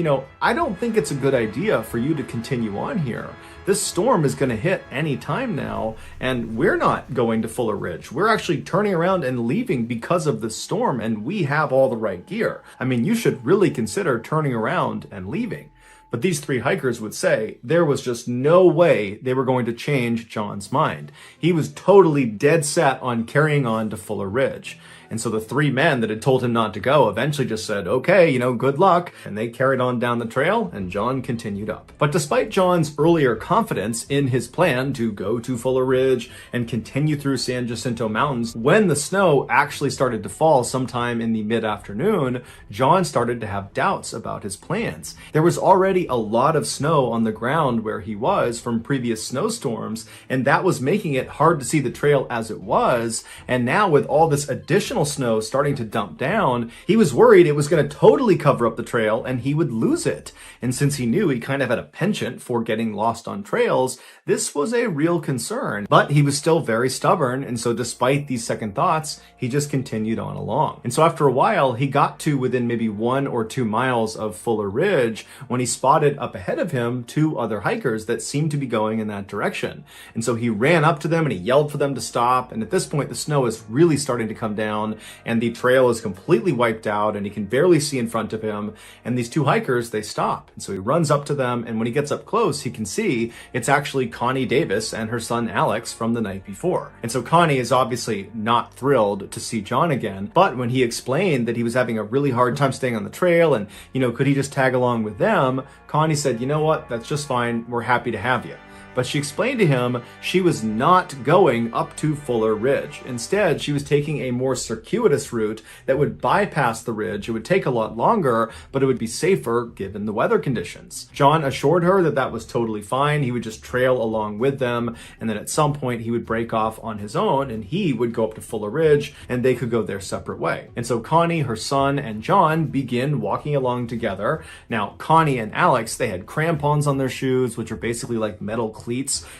I don't think it's a good idea for you to continue on here. This storm is going to hit any time now, and we're not going to Fuller Ridge. We're actually turning around and leaving because of the storm, and we have all the right gear. I mean, you should really consider turning around and leaving. But these three hikers would say there was just no way they were going to change John's mind. He was totally dead set on carrying on to Fuller Ridge. And so the three men that had told him not to go eventually just said, okay, good luck. And they carried on down the trail, and John continued up. But despite John's earlier confidence in his plan to go to Fuller Ridge and continue through San Jacinto Mountains, when the snow actually started to fall sometime in the mid-afternoon, John started to have doubts about his plans. There was already a lot of snow on the ground where he was from previous snowstorms, and that was making it hard to see the trail as it was. And now with all this additional additional snow starting to dump down, he was worried it was going to totally cover up the trail and he would lose it. And since he knew he kind of had a penchant for getting lost on trails, this was a real concern. But he was still very stubborn, and so despite these second thoughts, he just continued on along. And so after a while, he got to within maybe 1 or 2 miles of Fuller Ridge when he spotted up ahead of him 2 other hikers that seemed to be going in that direction. And so he ran up to them and he yelled for them to stop. And at this point, the snow is really starting to come down and the trail is completely wiped out and he can barely see in front of him. And these 2 hikers, they stop. And so he runs up to them, and when he gets up close, he can see it's actually Connie Davis and her son Alex from the night before. And so Connie is obviously not thrilled to see John again, but when he explained that he was having a really hard time staying on the trail and, could he just tag along with them, Connie said, you know what, that's just fine, we're happy to have you. But she explained to him she was not going up to Fuller Ridge. Instead, she was taking a more circuitous route that would bypass the ridge. It would take a lot longer, but it would be safer given the weather conditions. John assured her that that was totally fine. He would just trail along with them, and then at some point he would break off on his own and he would go up to Fuller Ridge and they could go their separate way. And so Connie, her son, and John begin walking along together. Now, Connie and Alex, they had crampons on their shoes, which are basically like metal cleats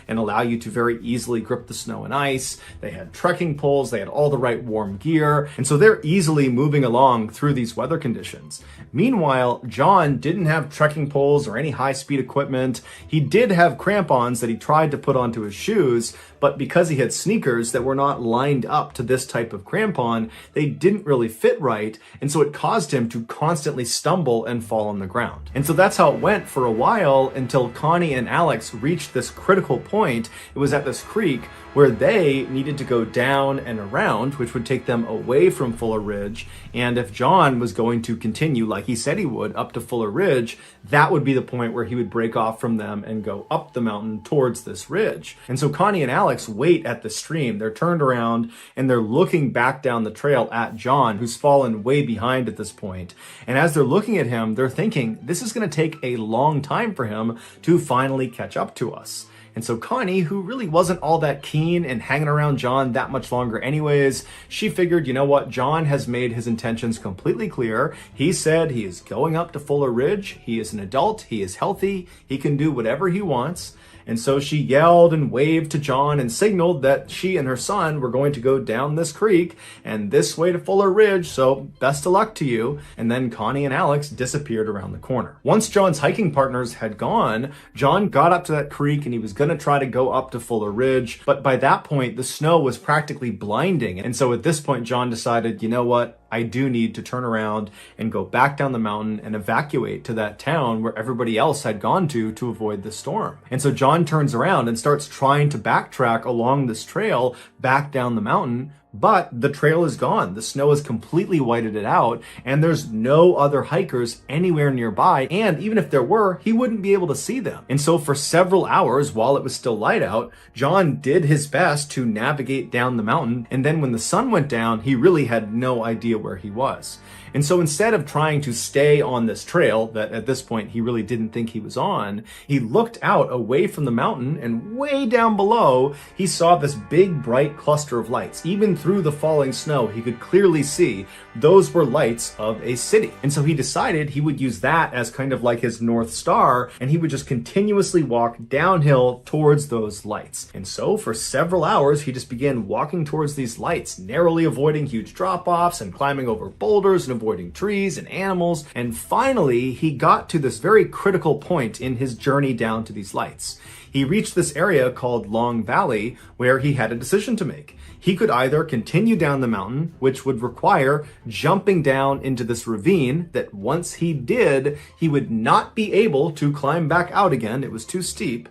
and allow you to very easily grip the snow and ice. They had trekking poles, they had all the right warm gear, and so they're easily moving along through these weather conditions. Meanwhile, John didn't have trekking poles or any high-speed equipment. He did have crampons that he tried to put onto his shoes, but because he had sneakers that were not lined up to this type of crampon, they didn't really fit right, and so it caused him to constantly stumble and fall on the ground. And so that's how it went for a while until Connie and Alex reached this critical point. It was at this creek where they needed to go down and around, which would take them away from Fuller Ridge. And if John was going to continue like he said he would up to Fuller Ridge, that would be the point where he would break off from them and go up the mountain towards this ridge. And so Connie and Alex wait at the stream. They're turned around and they're looking back down the trail at John, who's fallen way behind at this point. And as they're looking at him, they're thinking, this is going to take a long time for him to finally catch up to us. And so Connie, who really wasn't all that keen in hanging around John that much longer anyways, she figured, you know what, John has made his intentions completely clear. He said he is going up to Fuller Ridge. He is an adult. He is healthy. He can do whatever he wants. And so she yelled and waved to John and signaled that she and her son were going to go down this creek and this way to Fuller Ridge, so best of luck to you. And then Connie and Alex disappeared around the corner. Once John's hiking partners had gone, John got up to that creek and he was going to try to go up to Fuller Ridge, but by that point, the snow was practically blinding. And so at this point, John decided, you know what? I do need to turn around and go back down the mountain and evacuate to that town where everybody else had gone to avoid the storm. And so John turns around and starts trying to backtrack along this trail back down the mountain, but the trail is gone. The snow has completely whited it out, and there's no other hikers anywhere nearby, and even if there were, he wouldn't be able to see them. And so for several hours, while it was still light out, John did his best to navigate down the mountain, and then when the sun went down, he really had no idea where he was. And so instead of trying to stay on this trail that at this point he really didn't think he was on, he looked out away from the mountain, and way down below, he saw this big bright cluster of lights. Even through the falling snow, he could clearly see those were lights of a city. And so he decided he would use that as kind of like his North Star, and he would just continuously walk downhill towards those lights. And so for several hours, he just began walking towards these lights, narrowly avoiding huge drop-offs and climbing over boulders and avoiding trees and animals. And finally, he got to this very critical point in his journey down to these lights. He reached this area called Long Valley where he had a decision to make. He could either continue down the mountain, which would require jumping down into this ravine that once he did, he would not be able to climb back out again. It was too steep.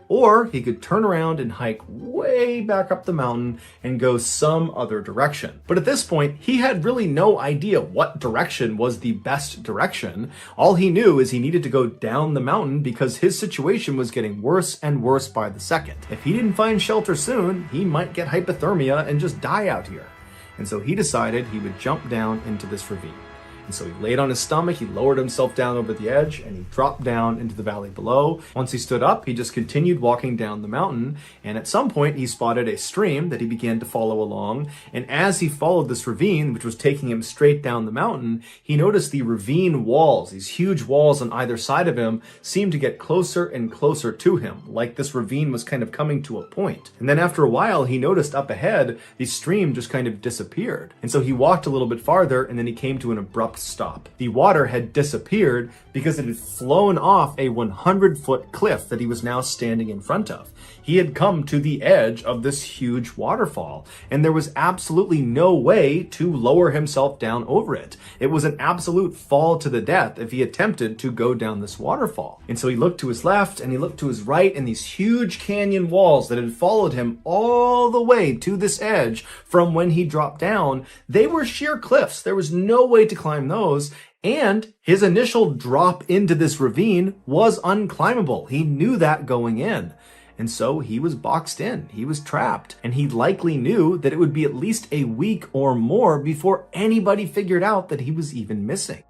Or he could turn around and hike way back up the mountain and go some other direction. But at this point, he had really no idea what direction was the best direction. All he knew is he needed to go down the mountain because his situation was getting worse and worse by the second. If he didn't find shelter soon, he might get hypothermia and just die out here. And so he decided he would jump down into this ravine. And so he laid on his stomach, he lowered himself down over the edge, and he dropped down into the valley below. Once he stood up, he just continued walking down the mountain, and at some point he spotted a stream that he began to follow along. And as he followed this ravine, which was taking him straight down the mountain, he noticed the ravine walls, these huge walls on either side of him, seemed to get closer and closer to him, like this ravine was kind of coming to a point. And then after a while, he noticed up ahead, the stream just kind of disappeared. And so he walked a little bit farther, and then he came to an abrupt stop. The water had disappeared because it had flown off a 100-foot cliff that he was now standing in front of. He had come to the edge of this huge waterfall, and there was absolutely no way to lower himself down over it. It was an absolute fall to the death if he attempted to go down this waterfall. And so he looked to his left and he looked to his right, and these huge canyon walls that had followed him all the way to this edge from when he dropped down, they were sheer cliffs. There was no way to climb those. And his initial drop into this ravine was unclimbable. He knew that going in. And so he was boxed in, he was trapped, and he likely knew that it would be at least a week or more before anybody figured out that he was even missing.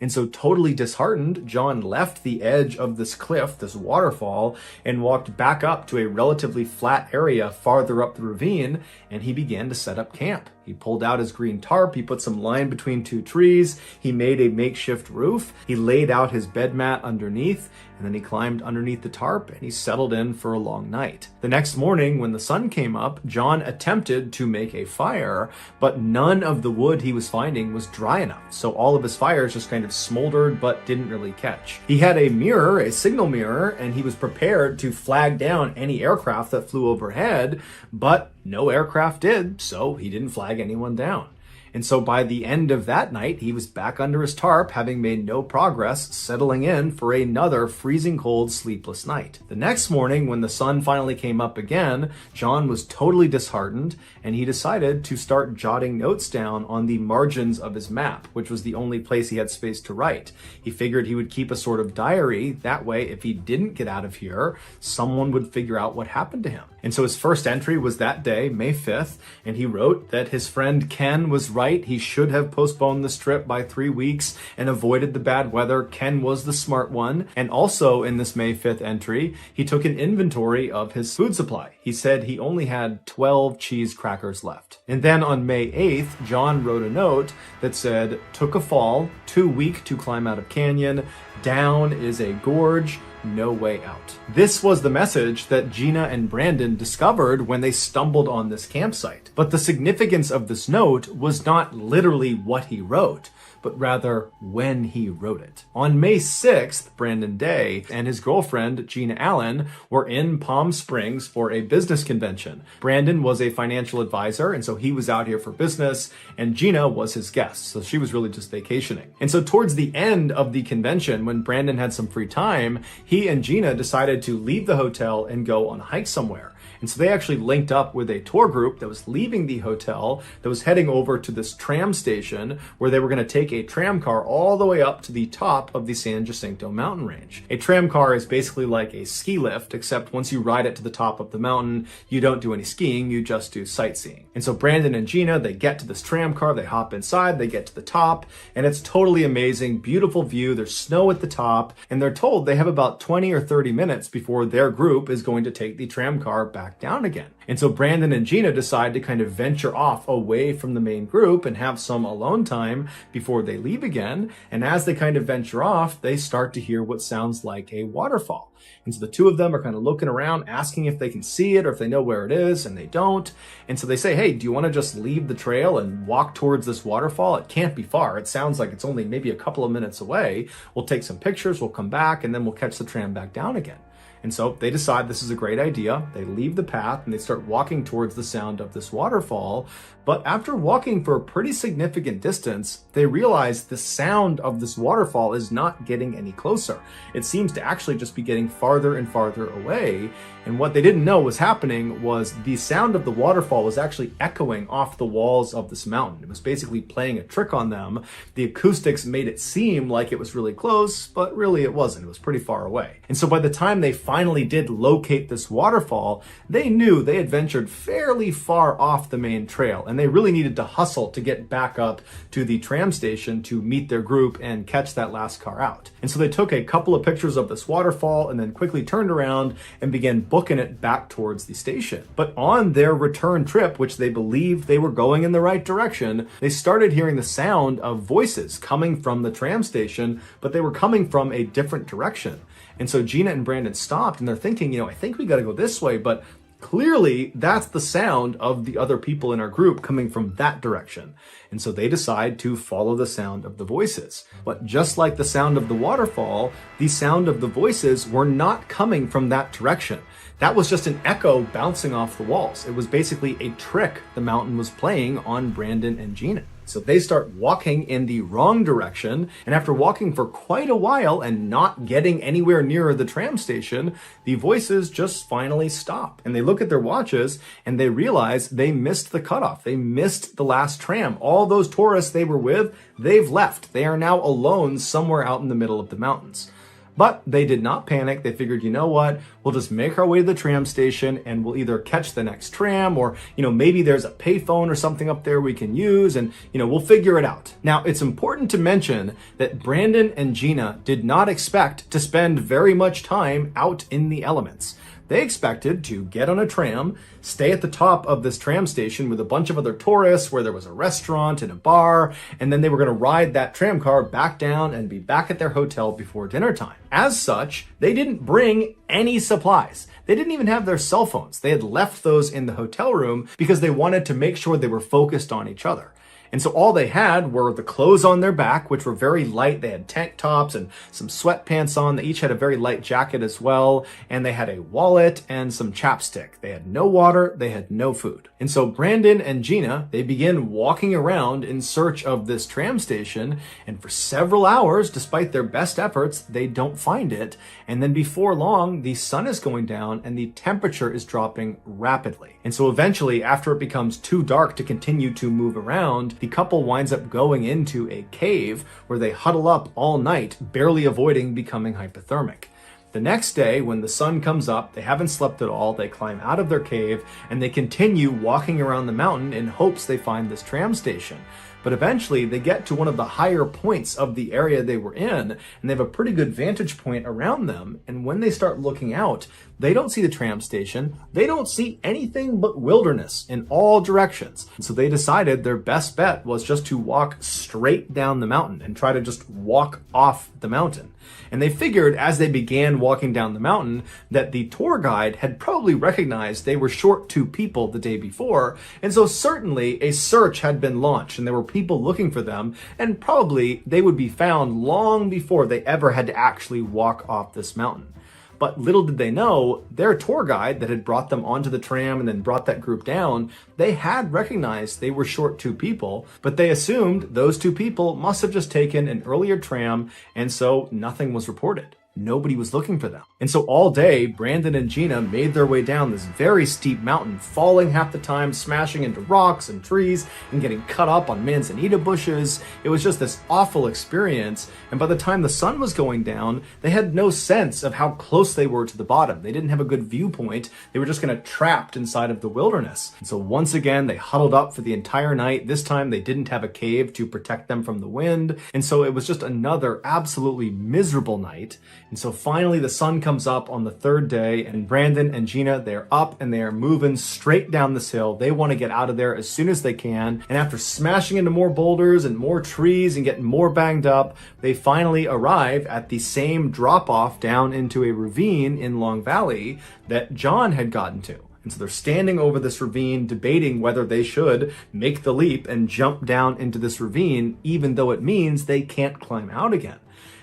And so totally disheartened, John left the edge of this cliff, this waterfall, and walked back up to a relatively flat area farther up the ravine, and he began to set up camp. He pulled out his green tarp, he put some line between two trees, he made a makeshift roof, he laid out his bed mat underneath, and then he climbed underneath the tarp and he settled in for a long night. The next morning, when the sun came up, John attempted to make a fire, but none of the wood he was finding was dry enough, so all of his fires just kind of smoldered but didn't really catch. He had a mirror, a signal mirror, and he was prepared to flag down any aircraft that flew overhead, but no aircraft did, so he didn't flag anyone down. And so by the end of that night, he was back under his tarp, having made no progress, settling in for another freezing cold, sleepless night. The next morning, when the sun finally came up again, John was totally disheartened, and he decided to start jotting notes down on the margins of his map, which was the only place he had space to write. He figured he would keep a sort of diary. That way, if he didn't get out of here, someone would figure out what happened to him. And so his first entry was that day, May 5th, and he wrote that his friend Ken was right. He should have postponed this trip by 3 weeks and avoided the bad weather. Ken was the smart one. And also in this May 5th entry, he took an inventory of his food supply. He said he only had 12 cheese crackers left. And then on May 8th, John wrote a note that said, "Took a fall, too weak to climb out of canyon, down is a gorge, no way out." This was the message that Gina and Brandon discovered when they stumbled on this campsite. But the significance of this note was not literally what he wrote, but rather when he wrote it. On May 6th, Brandon Day and his girlfriend, Gina Allen, were in Palm Springs for a business convention. Brandon was a financial advisor, and so he was out here for business, and Gina was his guest, so she was really just vacationing. And so towards the end of the convention, when Brandon had some free time, he and Gina decided to leave the hotel and go on a hike somewhere. And so they actually linked up with a tour group that was leaving the hotel, that was heading over to this tram station where they were going to take a tram car all the way up to the top of the San Jacinto mountain range. A tram car is basically like a ski lift, except once you ride it to the top of the mountain, you don't do any skiing, you just do sightseeing. And so Brandon and Gina, they get to this tram car, they hop inside, they get to the top, and it's totally amazing, beautiful view, there's snow at the top, and they're told they have about 20 or 30 minutes before their group is going to take the tram car back down again. And so Brandon and Gina decide to kind of venture off away from the main group and have some alone time before they leave again. And as they kind of venture off, they start to hear what sounds like a waterfall. And so the two of them are kind of looking around, asking if they can see it or if they know where it is, and they don't. And so they say, "Hey, do you want to just leave the trail and walk towards this waterfall? It can't be far. It sounds like it's only maybe a couple of minutes away. We'll take some pictures, we'll come back, and then we'll catch the tram back down again." And so they decide this is a great idea. They leave the path and they start walking towards the sound of this waterfall. But after walking for a pretty significant distance, they realize the sound of this waterfall is not getting any closer. It seems to actually just be getting farther and farther away. And what they didn't know was happening was the sound of the waterfall was actually echoing off the walls of this mountain. It was basically playing a trick on them. The acoustics made it seem like it was really close, but really it wasn't. It was pretty far away. And so by the time they finally did locate this waterfall, they knew they had ventured fairly far off the main trail. and they really needed to hustle to get back up to the tram station to meet their group and catch that last car out. And so they took a couple of pictures of this waterfall and then quickly turned around and began booking it back towards the station. But on their return trip, which they believed they were going in the right direction, they started hearing the sound of voices coming from the tram station, but they were coming from a different direction. And so Gina and Brandon stopped and they're thinking, I think we got to go this way, but clearly that's the sound of the other people in our group coming from that direction. And so they decide to follow the sound of the voices. But just like the sound of the waterfall, the sound of the voices were not coming from that direction. That was just an echo bouncing off the walls. It was basically a trick the mountain was playing on Brandon and Gina. So they start walking in the wrong direction, and after walking for quite a while and not getting anywhere nearer the tram station, the voices just finally stop. And they look at their watches and they realize they missed the cutoff. They missed the last tram. All those tourists they were with, they've left. They are now alone somewhere out in the middle of the mountains. But they did not panic. They figured, you know what, we'll just make our way to the tram station and we'll either catch the next tram or, maybe there's a payphone or something up there we can use and, we'll figure it out. Now, it's important to mention that Brandon and Gina did not expect to spend very much time out in the elements. They expected to get on a tram, stay at the top of this tram station with a bunch of other tourists where there was a restaurant and a bar, and then they were going to ride that tram car back down and be back at their hotel before dinner time. As such, they didn't bring any supplies. They didn't even have their cell phones. They had left those in the hotel room because they wanted to make sure they were focused on each other. And so all they had were the clothes on their back, which were very light. They had tank tops and some sweatpants on. They each had a very light jacket as well. And they had a wallet and some chapstick. They had no water. They had no food. And so Brandon and Gina, they begin walking around in search of this tram station. And for several hours, despite their best efforts, they don't find it. And then before long, the sun is going down and the temperature is dropping rapidly. And so eventually, after it becomes too dark to continue to move around, the couple winds up going into a cave where they huddle up all night, barely avoiding becoming hypothermic. The next day, when the sun comes up, they haven't slept at all, they climb out of their cave, and they continue walking around the mountain in hopes they find this tram station. But eventually, they get to one of the higher points of the area they were in, and they have a pretty good vantage point around them. And when they start looking out, they don't see the tram station. They don't see anything but wilderness in all directions. And so they decided their best bet was just to walk straight down the mountain and try to just walk off the mountain. And they figured as they began walking down the mountain that the tour guide had probably recognized they were short 2 people the day before. And so certainly a search had been launched and there were people looking for them, and probably they would be found long before they ever had to actually walk off this mountain. But little did they know, their tour guide that had brought them onto the tram and then brought that group down, they had recognized they were short 2 people, but they assumed those 2 people must have just taken an earlier tram, and so nothing was reported. Nobody was looking for them. And so all day, Brandon and Gina made their way down this very steep mountain, falling half the time, smashing into rocks and trees, and getting cut up on manzanita bushes. It was just this awful experience. And by the time the sun was going down, they had no sense of how close they were to the bottom. They didn't have a good viewpoint. They were just kind of trapped inside of the wilderness. And so once again, they huddled up for the entire night. This time they didn't have a cave to protect them from the wind. And so it was just another absolutely miserable night. And so finally the sun comes up on the 3rd day, and Brandon and Gina, they're up and they are moving straight down this hill. They want to get out of there as soon as they can. And after smashing into more boulders and more trees and getting more banged up, they finally arrive at the same drop off down into a ravine in Long Valley that John had gotten to. And so they're standing over this ravine, debating whether they should make the leap and jump down into this ravine, even though it means they can't climb out again.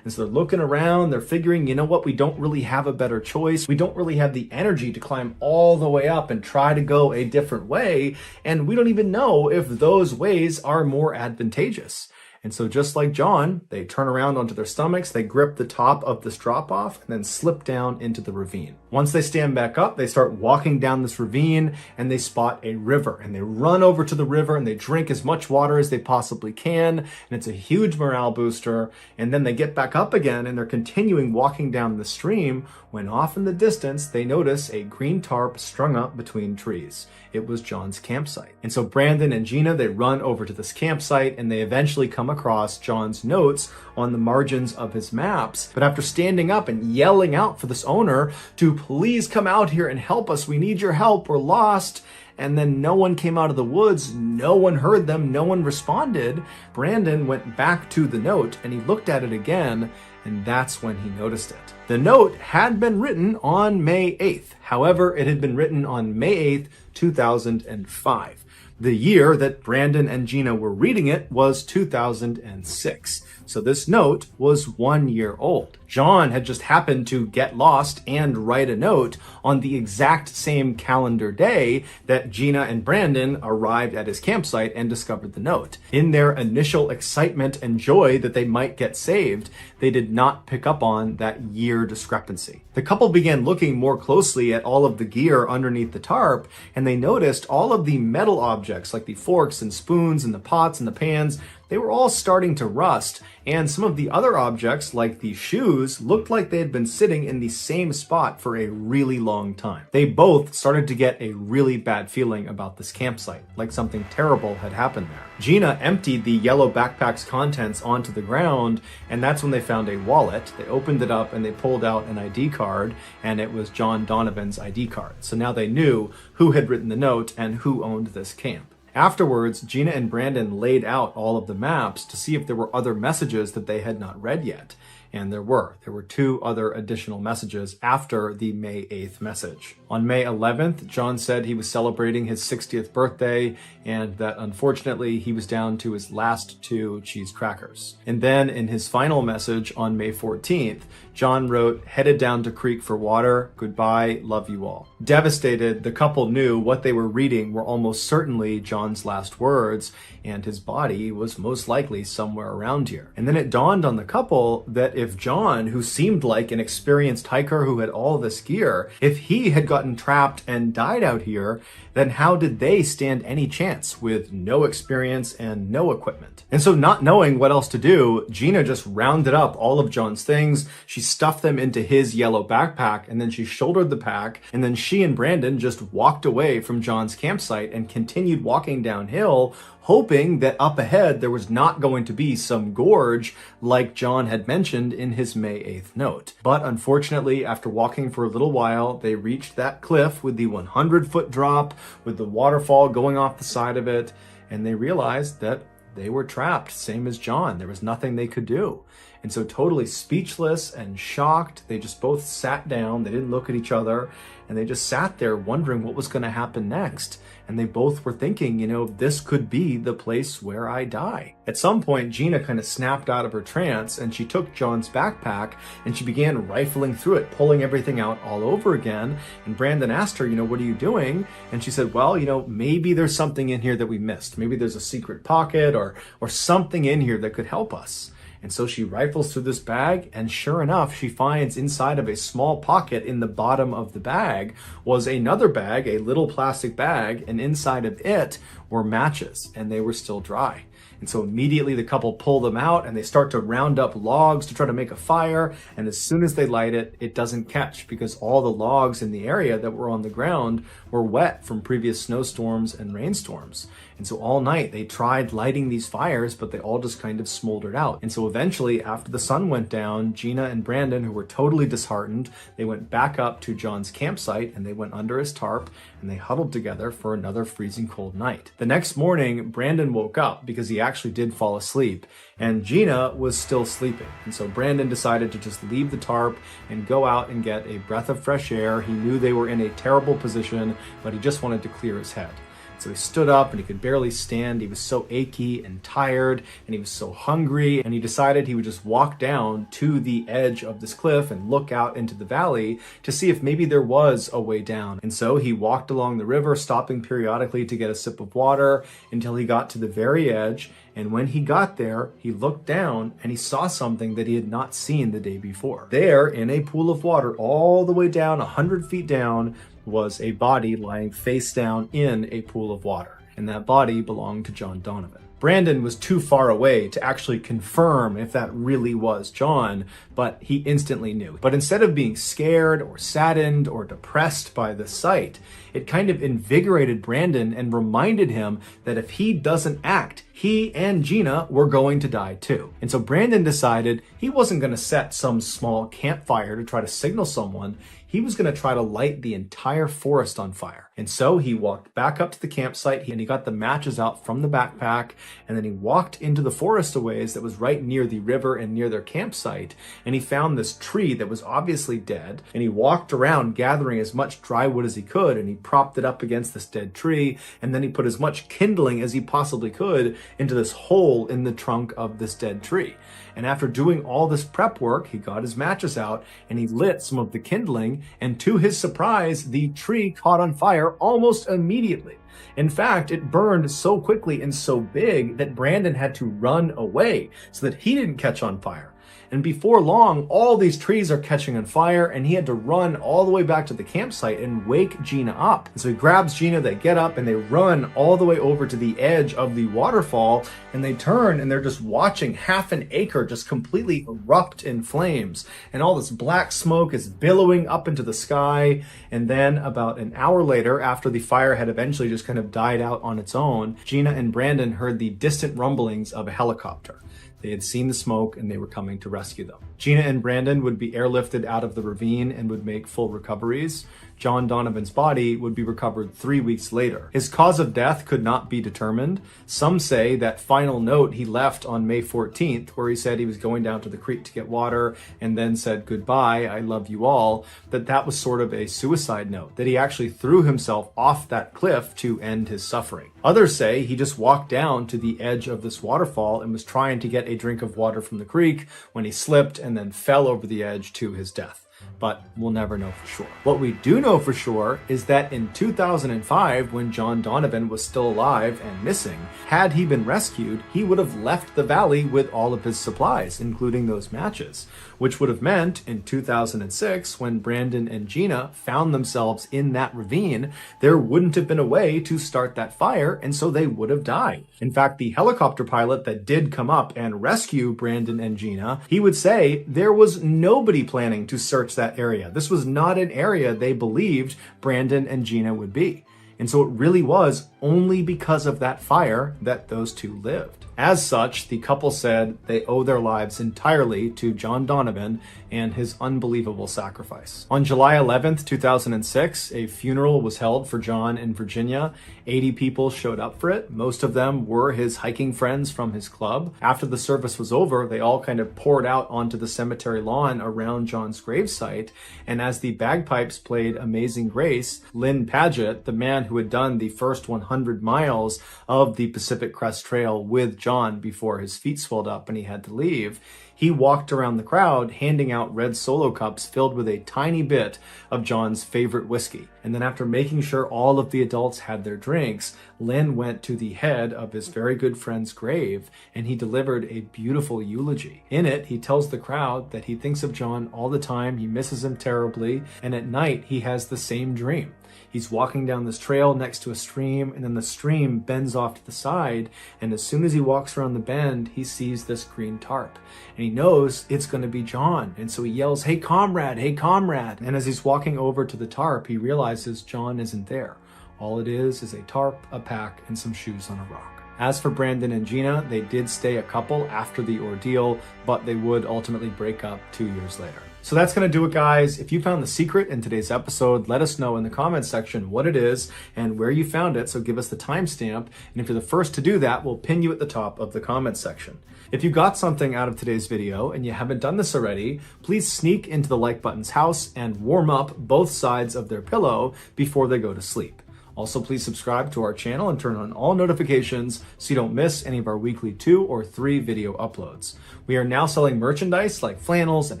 And so they're looking around, they're figuring, you know what, we don't really have a better choice. We don't really have the energy to climb all the way up and try to go a different way. And we don't even know if those ways are more advantageous. And so just like John, they turn around onto their stomachs, they grip the top of this drop-off, and then slip down into the ravine. Once they stand back up, they start walking down this ravine, and they spot a river. And they run over to the river, and they drink as much water as they possibly can, and it's a huge morale booster. And then they get back up again, and they're continuing walking down the stream, when off in the distance, they notice a green tarp strung up between trees. It was John's campsite. And so Brandon and Gina, they run over to this campsite, and they eventually come across John's notes on the margins of his maps. But after standing up and yelling out for this owner to please come out here and help us, we need your help, we're lost, and then no one came out of the woods, no one heard them, no one responded, Brandon went back to the note and he looked at it again, and that's when he noticed it. The note had been written on May 8th. However, it had been written on May 8th, 2005. The year that Brandon and Gina were reading it was 2006. So this note was 1 year old. John had just happened to get lost and write a note on the exact same calendar day that Gina and Brandon arrived at his campsite and discovered the note. In their initial excitement and joy that they might get saved, they did not pick up on that year discrepancy. The couple began looking more closely at all of the gear underneath the tarp, and they noticed all of the metal objects like the forks and spoons and the pots and the pans, they were all starting to rust, and some of the other objects, like the shoes, looked like they had been sitting in the same spot for a really long time. They both started to get a really bad feeling about this campsite, like something terrible had happened there. Gina emptied the yellow backpack's contents onto the ground, and that's when they found a wallet. They opened it up and they pulled out an ID card, and it was John Donovan's ID card. So now they knew who had written the note and who owned this camp. Afterwards, Gina and Brandon laid out all of the maps to see if there were other messages that they had not read yet. And there were 2 other additional messages after the May 8th message. On May 11th, John said he was celebrating his 60th birthday and that unfortunately he was down to his last 2 cheese crackers. And then in his final message on May 14th, John wrote, "Headed down to creek for water. Goodbye. Love you all." Devastated, the couple knew what they were reading were almost certainly John's last words, and his body was most likely somewhere around here. And then it dawned on the couple that if John, who seemed like an experienced hiker who had all this gear, if he had gotten trapped and died out here, then how did they stand any chance with no experience and no equipment? And so not knowing what else to do, Gina just rounded up all of John's things. She stuffed them into his yellow backpack, and then she shouldered the pack, and then she and Brandon just walked away from John's campsite and continued walking downhill, hoping that up ahead there was not going to be some gorge like John had mentioned in his May 8th note. But unfortunately, after walking for a little while, they reached that cliff with the 100-foot drop, with the waterfall going off the side of it, and they realized that they were trapped, same as John. There was nothing they could do. And so totally speechless and shocked, they just both sat down, they didn't look at each other, and they just sat there wondering what was going to happen next. And they both were thinking, this could be the place where I die. At some point, Gina kind of snapped out of her trance, and she took John's backpack and she began rifling through it, pulling everything out all over again. And Brandon asked her, what are you doing? And she said, well, maybe there's something in here that we missed. Maybe there's a secret pocket or something in here that could help us. And so she rifles through this bag, and sure enough, she finds inside of a small pocket in the bottom of the bag was another bag, a little plastic bag, and inside of it were matches, and they were still dry. And so immediately the couple pull them out and they start to round up logs to try to make a fire. And as soon as they light it, it doesn't catch because all the logs in the area that were on the ground were wet from previous snowstorms and rainstorms. And so all night they tried lighting these fires, but they all just kind of smoldered out. And so eventually, after the sun went down, Gina and Brandon, who were totally disheartened, they went back up to John's campsite and they went under his tarp and they huddled together for another freezing cold night. The next morning, Brandon woke up because he actually did fall asleep, and Gina was still sleeping. And so Brandon decided to just leave the tarp and go out and get a breath of fresh air. He knew they were in a terrible position, but he just wanted to clear his head. So he stood up and he could barely stand. He was so achy and tired and he was so hungry, and he decided he would just walk down to the edge of this cliff and look out into the valley to see if maybe there was a way down. And so he walked along the river, stopping periodically to get a sip of water until he got to the very edge. And when he got there, he looked down and he saw something that he had not seen the day before. There, in a pool of water all the way down, 100 feet down, was a body lying face down in a pool of water. And that body belonged to John Donovan. Brandon was too far away to actually confirm if that really was John, but he instantly knew. But instead of being scared or saddened or depressed by the sight, it kind of invigorated Brandon and reminded him that if he doesn't act, he and Gina were going to die too. And so Brandon decided he wasn't going to set some small campfire to try to signal someone. He was going to try to light the entire forest on fire. And so he walked back up to the campsite and he got the matches out from the backpack, and then he walked into the forest a ways that was right near the river and near their campsite, and he found this tree that was obviously dead, and he walked around gathering as much dry wood as he could, and he propped it up against this dead tree, and then he put as much kindling as he possibly could into this hole in the trunk of this dead tree. And after doing all this prep work, he got his matches out and he lit some of the kindling, and to his surprise, the tree caught on fire almost immediately. In fact, it burned so quickly and so big that Brandon had to run away so that he didn't catch on fire. And before long, all these trees are catching on fire, and he had to run all the way back to the campsite and wake Gina up. And so he grabs Gina, they get up, and they run all the way over to the edge of the waterfall, and they turn, and they're just watching half an acre just completely erupt in flames. And all this black smoke is billowing up into the sky. And then about an hour later, after the fire had eventually just kind of died out on its own, Gina and Brandon heard the distant rumblings of a helicopter. They had seen the smoke and they were coming to rescue them. Gina and Brandon would be airlifted out of the ravine and would make full recoveries. John Donovan's body would be recovered 3 weeks later. His cause of death could not be determined. Some say that final note he left on May 14th, where he said he was going down to the creek to get water and then said goodbye, I love you all, that was sort of a suicide note, that he actually threw himself off that cliff to end his suffering. Others say he just walked down to the edge of this waterfall and was trying to get a drink of water from the creek when he slipped and then fell over the edge to his death. But we'll never know for sure. What we do know for sure is that in 2005, when John Donovan was still alive and missing, had he been rescued, he would have left the valley with all of his supplies, including those matches, which would have meant in 2006, when Brandon and Gina found themselves in that ravine, there wouldn't have been a way to start that fire, and so they would have died. In fact, the helicopter pilot that did come up and rescue Brandon and Gina, he would say there was nobody planning to search that area. This was not an area they believed Brandon and Gina would be. And so it really was only because of that fire that those two lived. As such, the couple said they owe their lives entirely to John Donovan and his unbelievable sacrifice. On July 11th, 2006, a funeral was held for John in Virginia. 80 people showed up for it. Most of them were his hiking friends from his club. After the service was over, they all kind of poured out onto the cemetery lawn around John's gravesite. And as the bagpipes played Amazing Grace, Lynn Paget, the man who had done the first 100 miles of the Pacific Crest Trail with John before his feet swelled up and he had to leave, he walked around the crowd handing out red Solo cups filled with a tiny bit of John's favorite whiskey. And then after making sure all of the adults had their drinks, Lynn went to the head of his very good friend's grave and he delivered a beautiful eulogy. In it, he tells the crowd that he thinks of John all the time, he misses him terribly, and at night he has the same dream. He's walking down this trail next to a stream, and then the stream bends off to the side, and as soon as he walks around the bend, he sees this green tarp. And he knows it's going to be John, and so he yells, "Hey comrade, hey comrade!" And as he's walking over to the tarp, he realizes John isn't there. All it is a tarp, a pack, and some shoes on a rock. As for Brandon and Gina, they did stay a couple after the ordeal, but they would ultimately break up 2 years later. So that's going to do it, guys. If you found the secret in today's episode, let us know in the comments section what it is and where you found it, so give us the timestamp. And if you're the first to do that, we'll pin you at the top of the comments section. If you got something out of today's video and you haven't done this already, please sneak into the like button's house and warm up both sides of their pillow before they go to sleep. Also, please subscribe to our channel and turn on all notifications so you don't miss any of our weekly 2 or 3 video uploads. We are now selling merchandise like flannels and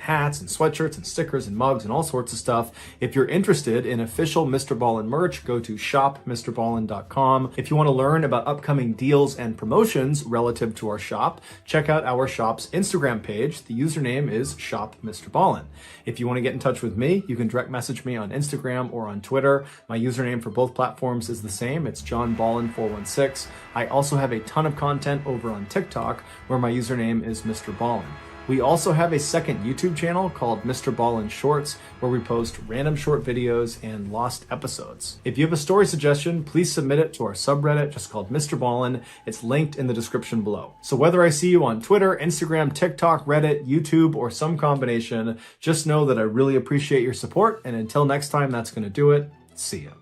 hats and sweatshirts and stickers and mugs and all sorts of stuff. If you're interested in official MrBallen merch, go to shopmrballen.com. If you want to learn about upcoming deals and promotions relative to our shop, check out our shop's Instagram page. The username is shopmrballen. If you want to get in touch with me, you can direct message me on Instagram or on Twitter. My username for both platforms is the same. It's johnballen416. I also have a ton of content over on TikTok where my username is MrBallen. We also have a second YouTube channel called MrBallen Shorts where we post random short videos and lost episodes. If you have a story suggestion, please submit it to our subreddit just called MrBallen. It's linked in the description below. So whether I see you on Twitter, Instagram, TikTok, Reddit, YouTube, or some combination, just know that I really appreciate your support. And until next time, that's going to do it. See ya.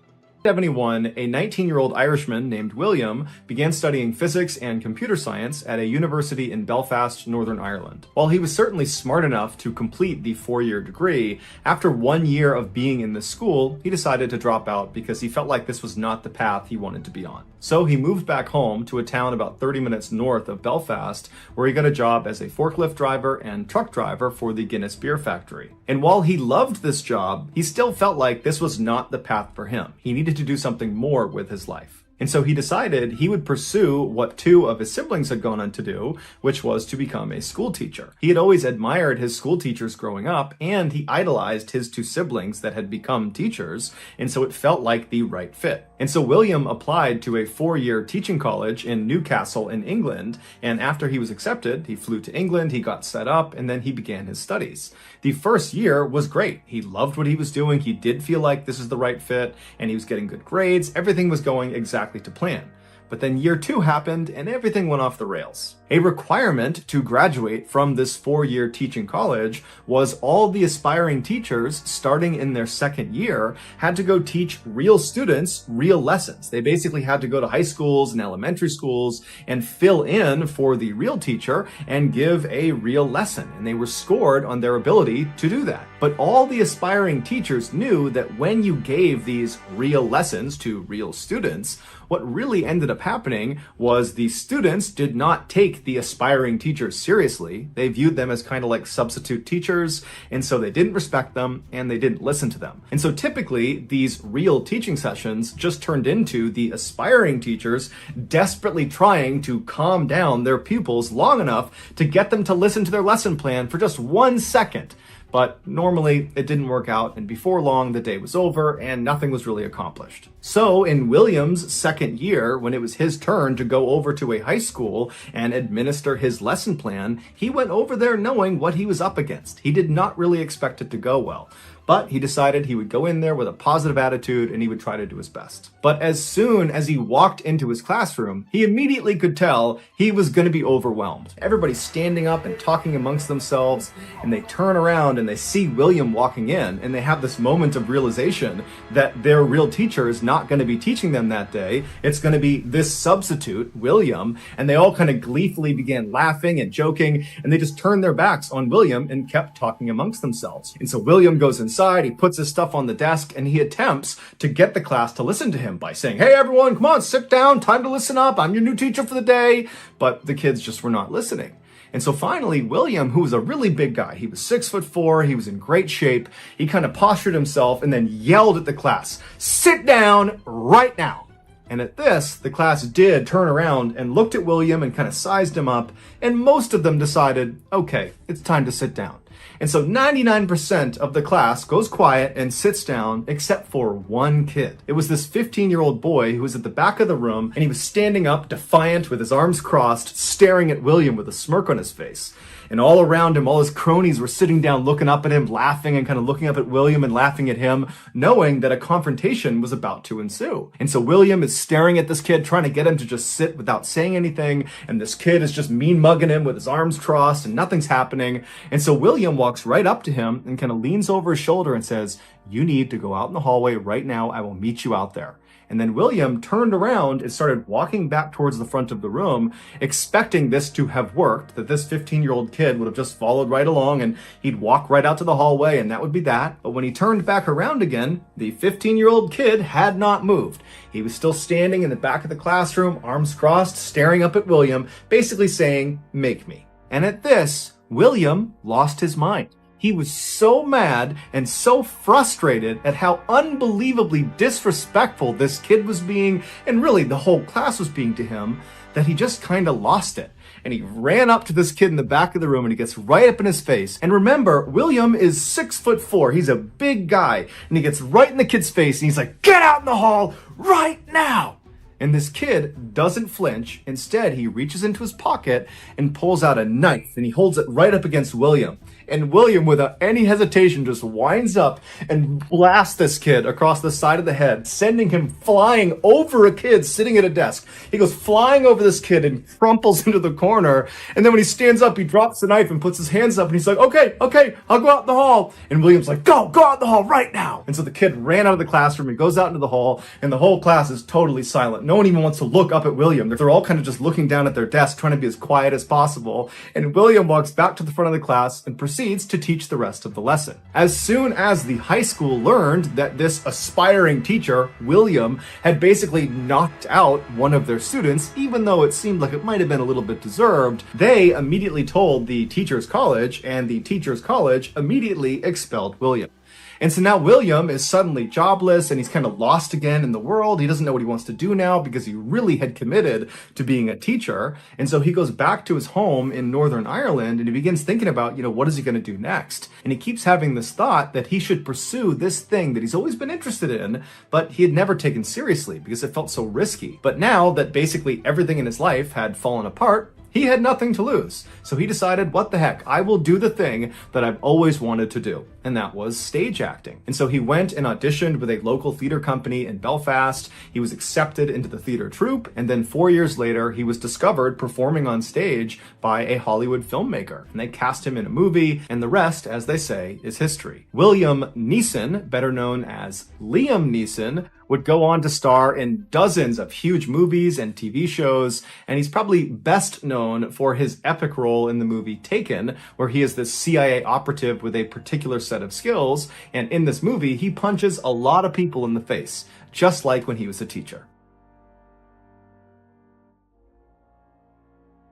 1971, a 19-year-old Irishman named William began studying physics and computer science at a university in Belfast, Northern Ireland. While he was certainly smart enough to complete the 4-year degree, after 1 year of being in this school, he decided to drop out because he felt like this was not the path he wanted to be on. So he moved back home to a town about 30 minutes north of Belfast, where he got a job as a forklift driver and truck driver for the Guinness Beer Factory. And while he loved this job, he still felt like this was not the path for him. He needed to do something more with his life. And so he decided he would pursue what 2 of his siblings had gone on to do, which was to become a school teacher. He had always admired his school teachers growing up, and he idolized his 2 siblings that had become teachers, and so it felt like the right fit. And so William applied to a 4-year teaching college in Newcastle in England, and after he was accepted, he flew to England, he got set up, and then he began his studies. The first year was great. He loved what he was doing, he did feel like this is the right fit, and he was getting good grades, everything was going exactly to plan. But then year 2 happened and everything went off the rails. A requirement to graduate from this 4-year teaching college was all the aspiring teachers starting in their 2nd year had to go teach real students real lessons. They basically had to go to high schools and elementary schools and fill in for the real teacher and give a real lesson. And they were scored on their ability to do that. But all the aspiring teachers knew that when you gave these real lessons to real students, what really ended up happening was the students did not take the aspiring teachers seriously. They viewed them as kind of like substitute teachers, and so they didn't respect them and they didn't listen to them. And so typically these real teaching sessions just turned into the aspiring teachers desperately trying to calm down their pupils long enough to get them to listen to their lesson plan for just 1 second. But normally it didn't work out, and before long the day was over and nothing was really accomplished. So in William's 2nd year, when it was his turn to go over to a high school and administer his lesson plan, he went over there knowing what he was up against. He did not really expect it to go well. But he decided he would go in there with a positive attitude and he would try to do his best. But as soon as he walked into his classroom, he immediately could tell he was going to be overwhelmed. Everybody's standing up and talking amongst themselves, and they turn around and they see William walking in, and they have this moment of realization that their real teacher is not going to be teaching them that day. It's going to be this substitute, William, and they all kind of gleefully began laughing and joking, and they just turned their backs on William and kept talking amongst themselves. And so William goes inside, he puts his stuff on the desk, and he attempts to get the class to listen to him by saying, "Hey everyone, come on, sit down, time to listen up, I'm your new teacher for the day." But the kids just were not listening. And so finally, William, who was a really big guy, he was 6'4", he was in great shape, he kind of postured himself and then yelled at the class, "Sit down right now." And at this, the class did turn around and looked at William and kind of sized him up, and most of them decided, okay, it's time to sit down. And so 99% of the class goes quiet and sits down, except for one kid. It was this 15-year-old boy who was at the back of the room, and he was standing up, defiant, with his arms crossed, staring at William with a smirk on his face. And all around him, all his cronies were sitting down, looking up at him, laughing, and kind of looking up at William and laughing at him, knowing that a confrontation was about to ensue. And so William is staring at this kid, trying to get him to just sit without saying anything, and this kid is just mean mugging him with his arms crossed, and nothing's happening. And so William walks right up to him and kind of leans over his shoulder and says, "You need to go out in the hallway right now. I will meet you out there." And then William turned around and started walking back towards the front of the room, expecting this to have worked, that this 15-year-old kid would have just followed right along and he'd walk right out to the hallway and that would be that. But when he turned back around again, the 15-year-old kid had not moved. He was still standing in the back of the classroom, arms crossed, staring up at William, basically saying, "Make me." And at this, William lost his mind. He was so mad and so frustrated at how unbelievably disrespectful this kid was being, and really the whole class was being to him, that he just kind of lost it. And he ran up to this kid in the back of the room and he gets right up in his face. And remember, William is 6'4". He's a big guy. And he gets right in the kid's face and he's like, "Get out in the hall right now." And this kid doesn't flinch. Instead, he reaches into his pocket and pulls out a knife and he holds it right up against William. And William, without any hesitation, just winds up and blasts this kid across the side of the head, sending him flying over a kid sitting at a desk. He goes flying over this kid and crumples into the corner. And then when he stands up, he drops the knife and puts his hands up and he's like, okay, I'll go out in the hall. And William's like, go out in the hall right now. And so the kid ran out of the classroom and goes out into the hall, and the whole class is totally silent. No one even wants to look up at William. They're all kind of just looking down at their desk, trying to be as quiet as possible. And William walks back to the front of the class and proceeds to teach the rest of the lesson. As soon as the high school learned that this aspiring teacher, William, had basically knocked out one of their students, even though it seemed like it might have been a little bit deserved, they immediately told the teacher's college, and the teacher's college immediately expelled William. And so now William is suddenly jobless and he's kind of lost again in the world. He doesn't know what he wants to do now because he really had committed to being a teacher. And so he goes back to his home in Northern Ireland and he begins thinking about, what is he going to do next? And he keeps having this thought that he should pursue this thing that he's always been interested in, but he had never taken seriously because it felt so risky. But now that basically everything in his life had fallen apart, he had nothing to lose. So he decided, what the heck, I will do the thing that I've always wanted to do. And that was stage acting. And so he went and auditioned with a local theater company in Belfast. He was accepted into the theater troupe. And then 4 years later, he was discovered performing on stage by a Hollywood filmmaker. And they cast him in a movie. And the rest, as they say, is history. William Neeson, better known as Liam Neeson, would go on to star in dozens of huge movies and TV shows, and he's probably best known for his epic role in the movie Taken, where he is this CIA operative with a particular set of skills, and in this movie, he punches a lot of people in the face, just like when he was a teacher.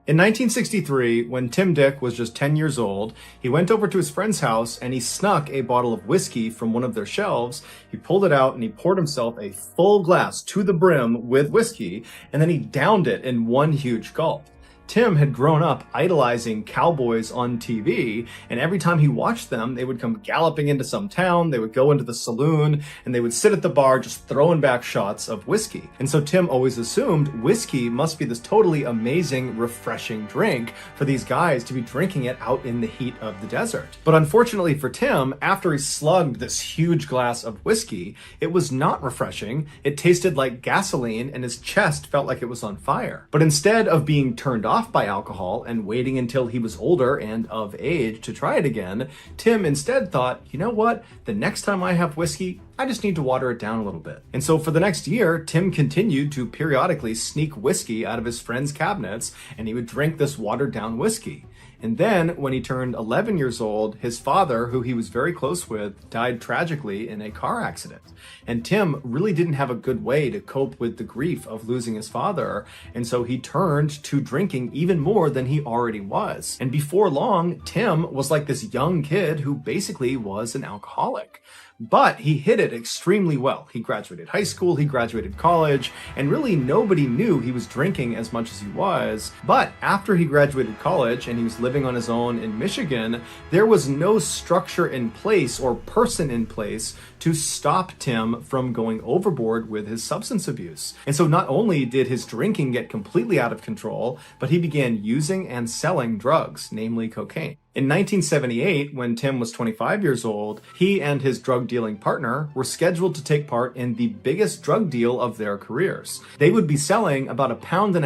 In 1963, when Tim Dick was just 10 years old, he went over to his friend's house and he snuck a bottle of whiskey from one of their shelves. He pulled it out and he poured himself a full glass to the brim with whiskey, and then he downed it in one huge gulp. Tim had grown up idolizing cowboys on TV, and every time he watched them, they would come galloping into some town, they would go into the saloon, and they would sit at the bar just throwing back shots of whiskey. And so Tim always assumed whiskey must be this totally amazing, refreshing drink for these guys to be drinking it out in the heat of the desert. But unfortunately for Tim, after he slugged this huge glass of whiskey, it was not refreshing. It tasted like gasoline, and his chest felt like it was on fire. But instead of being turned off by alcohol and waiting until he was older and of age to try it again, Tim instead thought, you know what, the next time I have whiskey, I just need to water it down a little bit. And so for the next year, Tim continued to periodically sneak whiskey out of his friends' cabinets, and he would drink this watered down whiskey. And then when he turned 11 years old, his father, who he was very close with, died tragically in a car accident. And Tim really didn't have a good way to cope with the grief of losing his father. And so he turned to drinking even more than he already was. And before long, Tim was like this young kid who basically was an alcoholic. But he hid it extremely well. He graduated high school, he graduated college, and really nobody knew he was drinking as much as he was. But after he graduated college and he was living on his own in Michigan, there was no structure in place or person in place to stop Tim from going overboard with his substance abuse. And so not only did his drinking get completely out of control, but he began using and selling drugs, namely cocaine. In 1978, when Tim was 25 years old, he and his drug dealing partner were scheduled to take part in the biggest drug deal of their careers. They would be selling about 1.5 pounds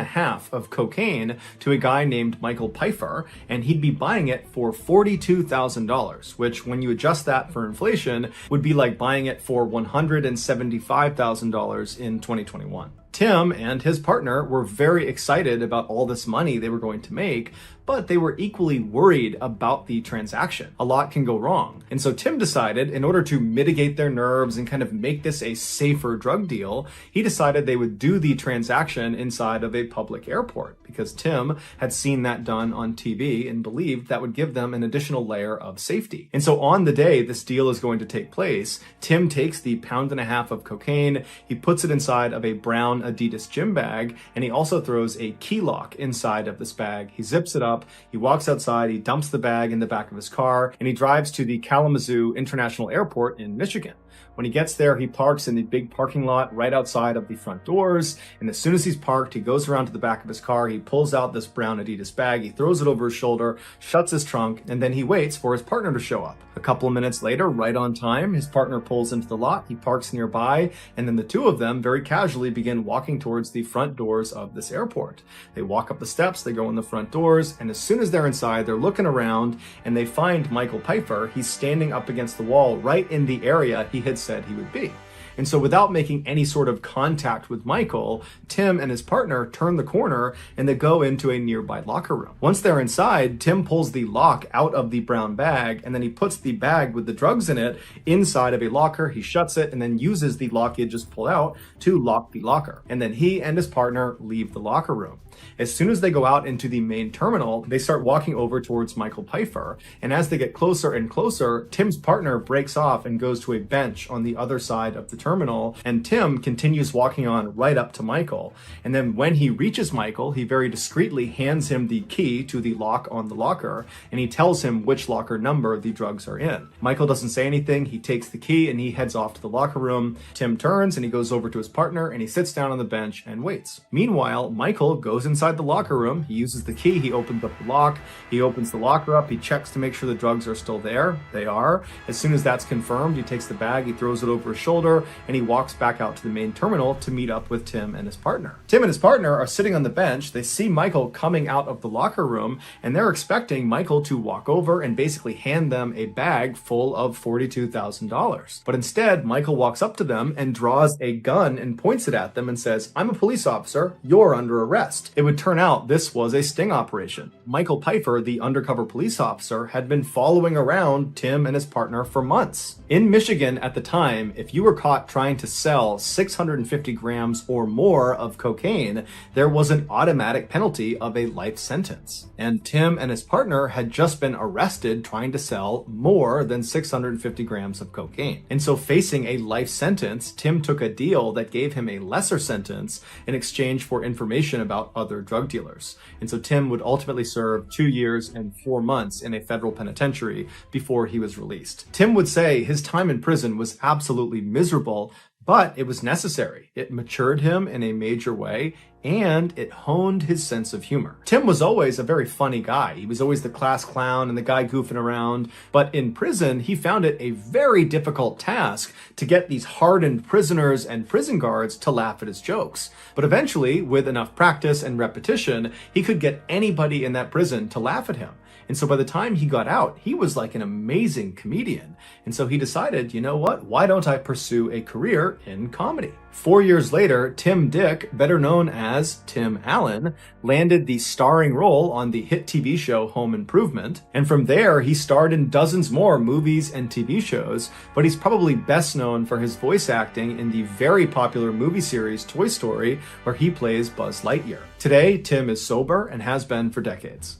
of cocaine to a guy named Michael Pfeiffer, and he'd be buying it for $42,000, which, when you adjust that for inflation, would be like buying it for $175,000 in 2021. Tim and his partner were very excited about all this money they were going to make, but they were equally worried about the transaction. A lot can go wrong. And so Tim decided, in order to mitigate their nerves and kind of make this a safer drug deal, he decided they would do the transaction inside of a public airport, because Tim had seen that done on TV and believed that would give them an additional layer of safety. And so on the day this deal is going to take place, Tim takes the 1.5 pounds of cocaine, he puts it inside of a brown Adidas gym bag, and he also throws a key lock inside of this bag. He zips it up, he walks outside, he dumps the bag in the back of his car, and he drives to the Kalamazoo International Airport in Michigan. When he gets there, he parks in the big parking lot right outside of the front doors, and as soon as he's parked, he goes around to the back of his car, he pulls out this brown Adidas bag, he throws it over his shoulder, shuts his trunk, and then he waits for his partner to show up. A couple of minutes later, right on time, his partner pulls into the lot, he parks nearby, and then the two of them very casually begin walking towards the front doors of this airport. They walk up the steps, they go in the front doors, and as soon as they're inside, they're looking around, and they find Michael Pfeiffer. He's standing up against the wall right in the area he had said he would be. And so without making any sort of contact with Michael, Tim and his partner turn the corner and they go into a nearby locker room. Once they're inside, Tim pulls the lock out of the brown bag, and then he puts the bag with the drugs in it inside of a locker. He shuts it and then uses the lock he had just pulled out to lock the locker. And then he and his partner leave the locker room. As soon as they go out into the main terminal, they start walking over towards Michael Pfeiffer. And as they get closer and closer, Tim's partner breaks off and goes to a bench on the other side of the terminal. And Tim continues walking on right up to Michael. And then when he reaches Michael, he very discreetly hands him the key to the lock on the locker. And he tells him which locker number the drugs are in. Michael doesn't say anything. He takes the key and he heads off to the locker room. Tim turns and he goes over to his partner and he sits down on the bench and waits. Meanwhile, Michael goes inside the locker room. He uses the key, he opens up the lock, he opens the locker up, he checks to make sure the drugs are still there. They are. As soon as that's confirmed, he takes the bag, he throws it over his shoulder, and he walks back out to the main terminal to meet up with Tim and his partner. Tim and his partner are sitting on the bench. They see Michael coming out of the locker room, and they're expecting Michael to walk over and basically hand them a bag full of $42,000. But instead, Michael walks up to them and draws a gun and points it at them and says, "I'm a police officer, you're under arrest." It would turn out this was a sting operation. Michael Pfeiffer, the undercover police officer, had been following around Tim and his partner for months. In Michigan at the time, if you were caught trying to sell 650 grams or more of cocaine, there was an automatic penalty of a life sentence. And Tim and his partner had just been arrested trying to sell more than 650 grams of cocaine. And so, facing a life sentence, Tim took a deal that gave him a lesser sentence in exchange for information about other drug dealers. And so Tim would ultimately serve 2 years and 4 months in a federal penitentiary before he was released. Tim would say his time in prison was absolutely miserable, but it was necessary. It matured him in a major way, and it honed his sense of humor. Tim was always a very funny guy. He was always the class clown and the guy goofing around. But in prison, he found it a very difficult task to get these hardened prisoners and prison guards to laugh at his jokes. But eventually, with enough practice and repetition, he could get anybody in that prison to laugh at him. And so by the time he got out, he was like an amazing comedian. And so he decided, you know what? Why don't I pursue a career in comedy? 4 years later, Tim Dick, better known as Tim Allen, landed the starring role on the hit TV show Home Improvement. And from there, he starred in dozens more movies and TV shows, but he's probably best known for his voice acting in the very popular movie series Toy Story, where he plays Buzz Lightyear. Today, Tim is sober and has been for decades.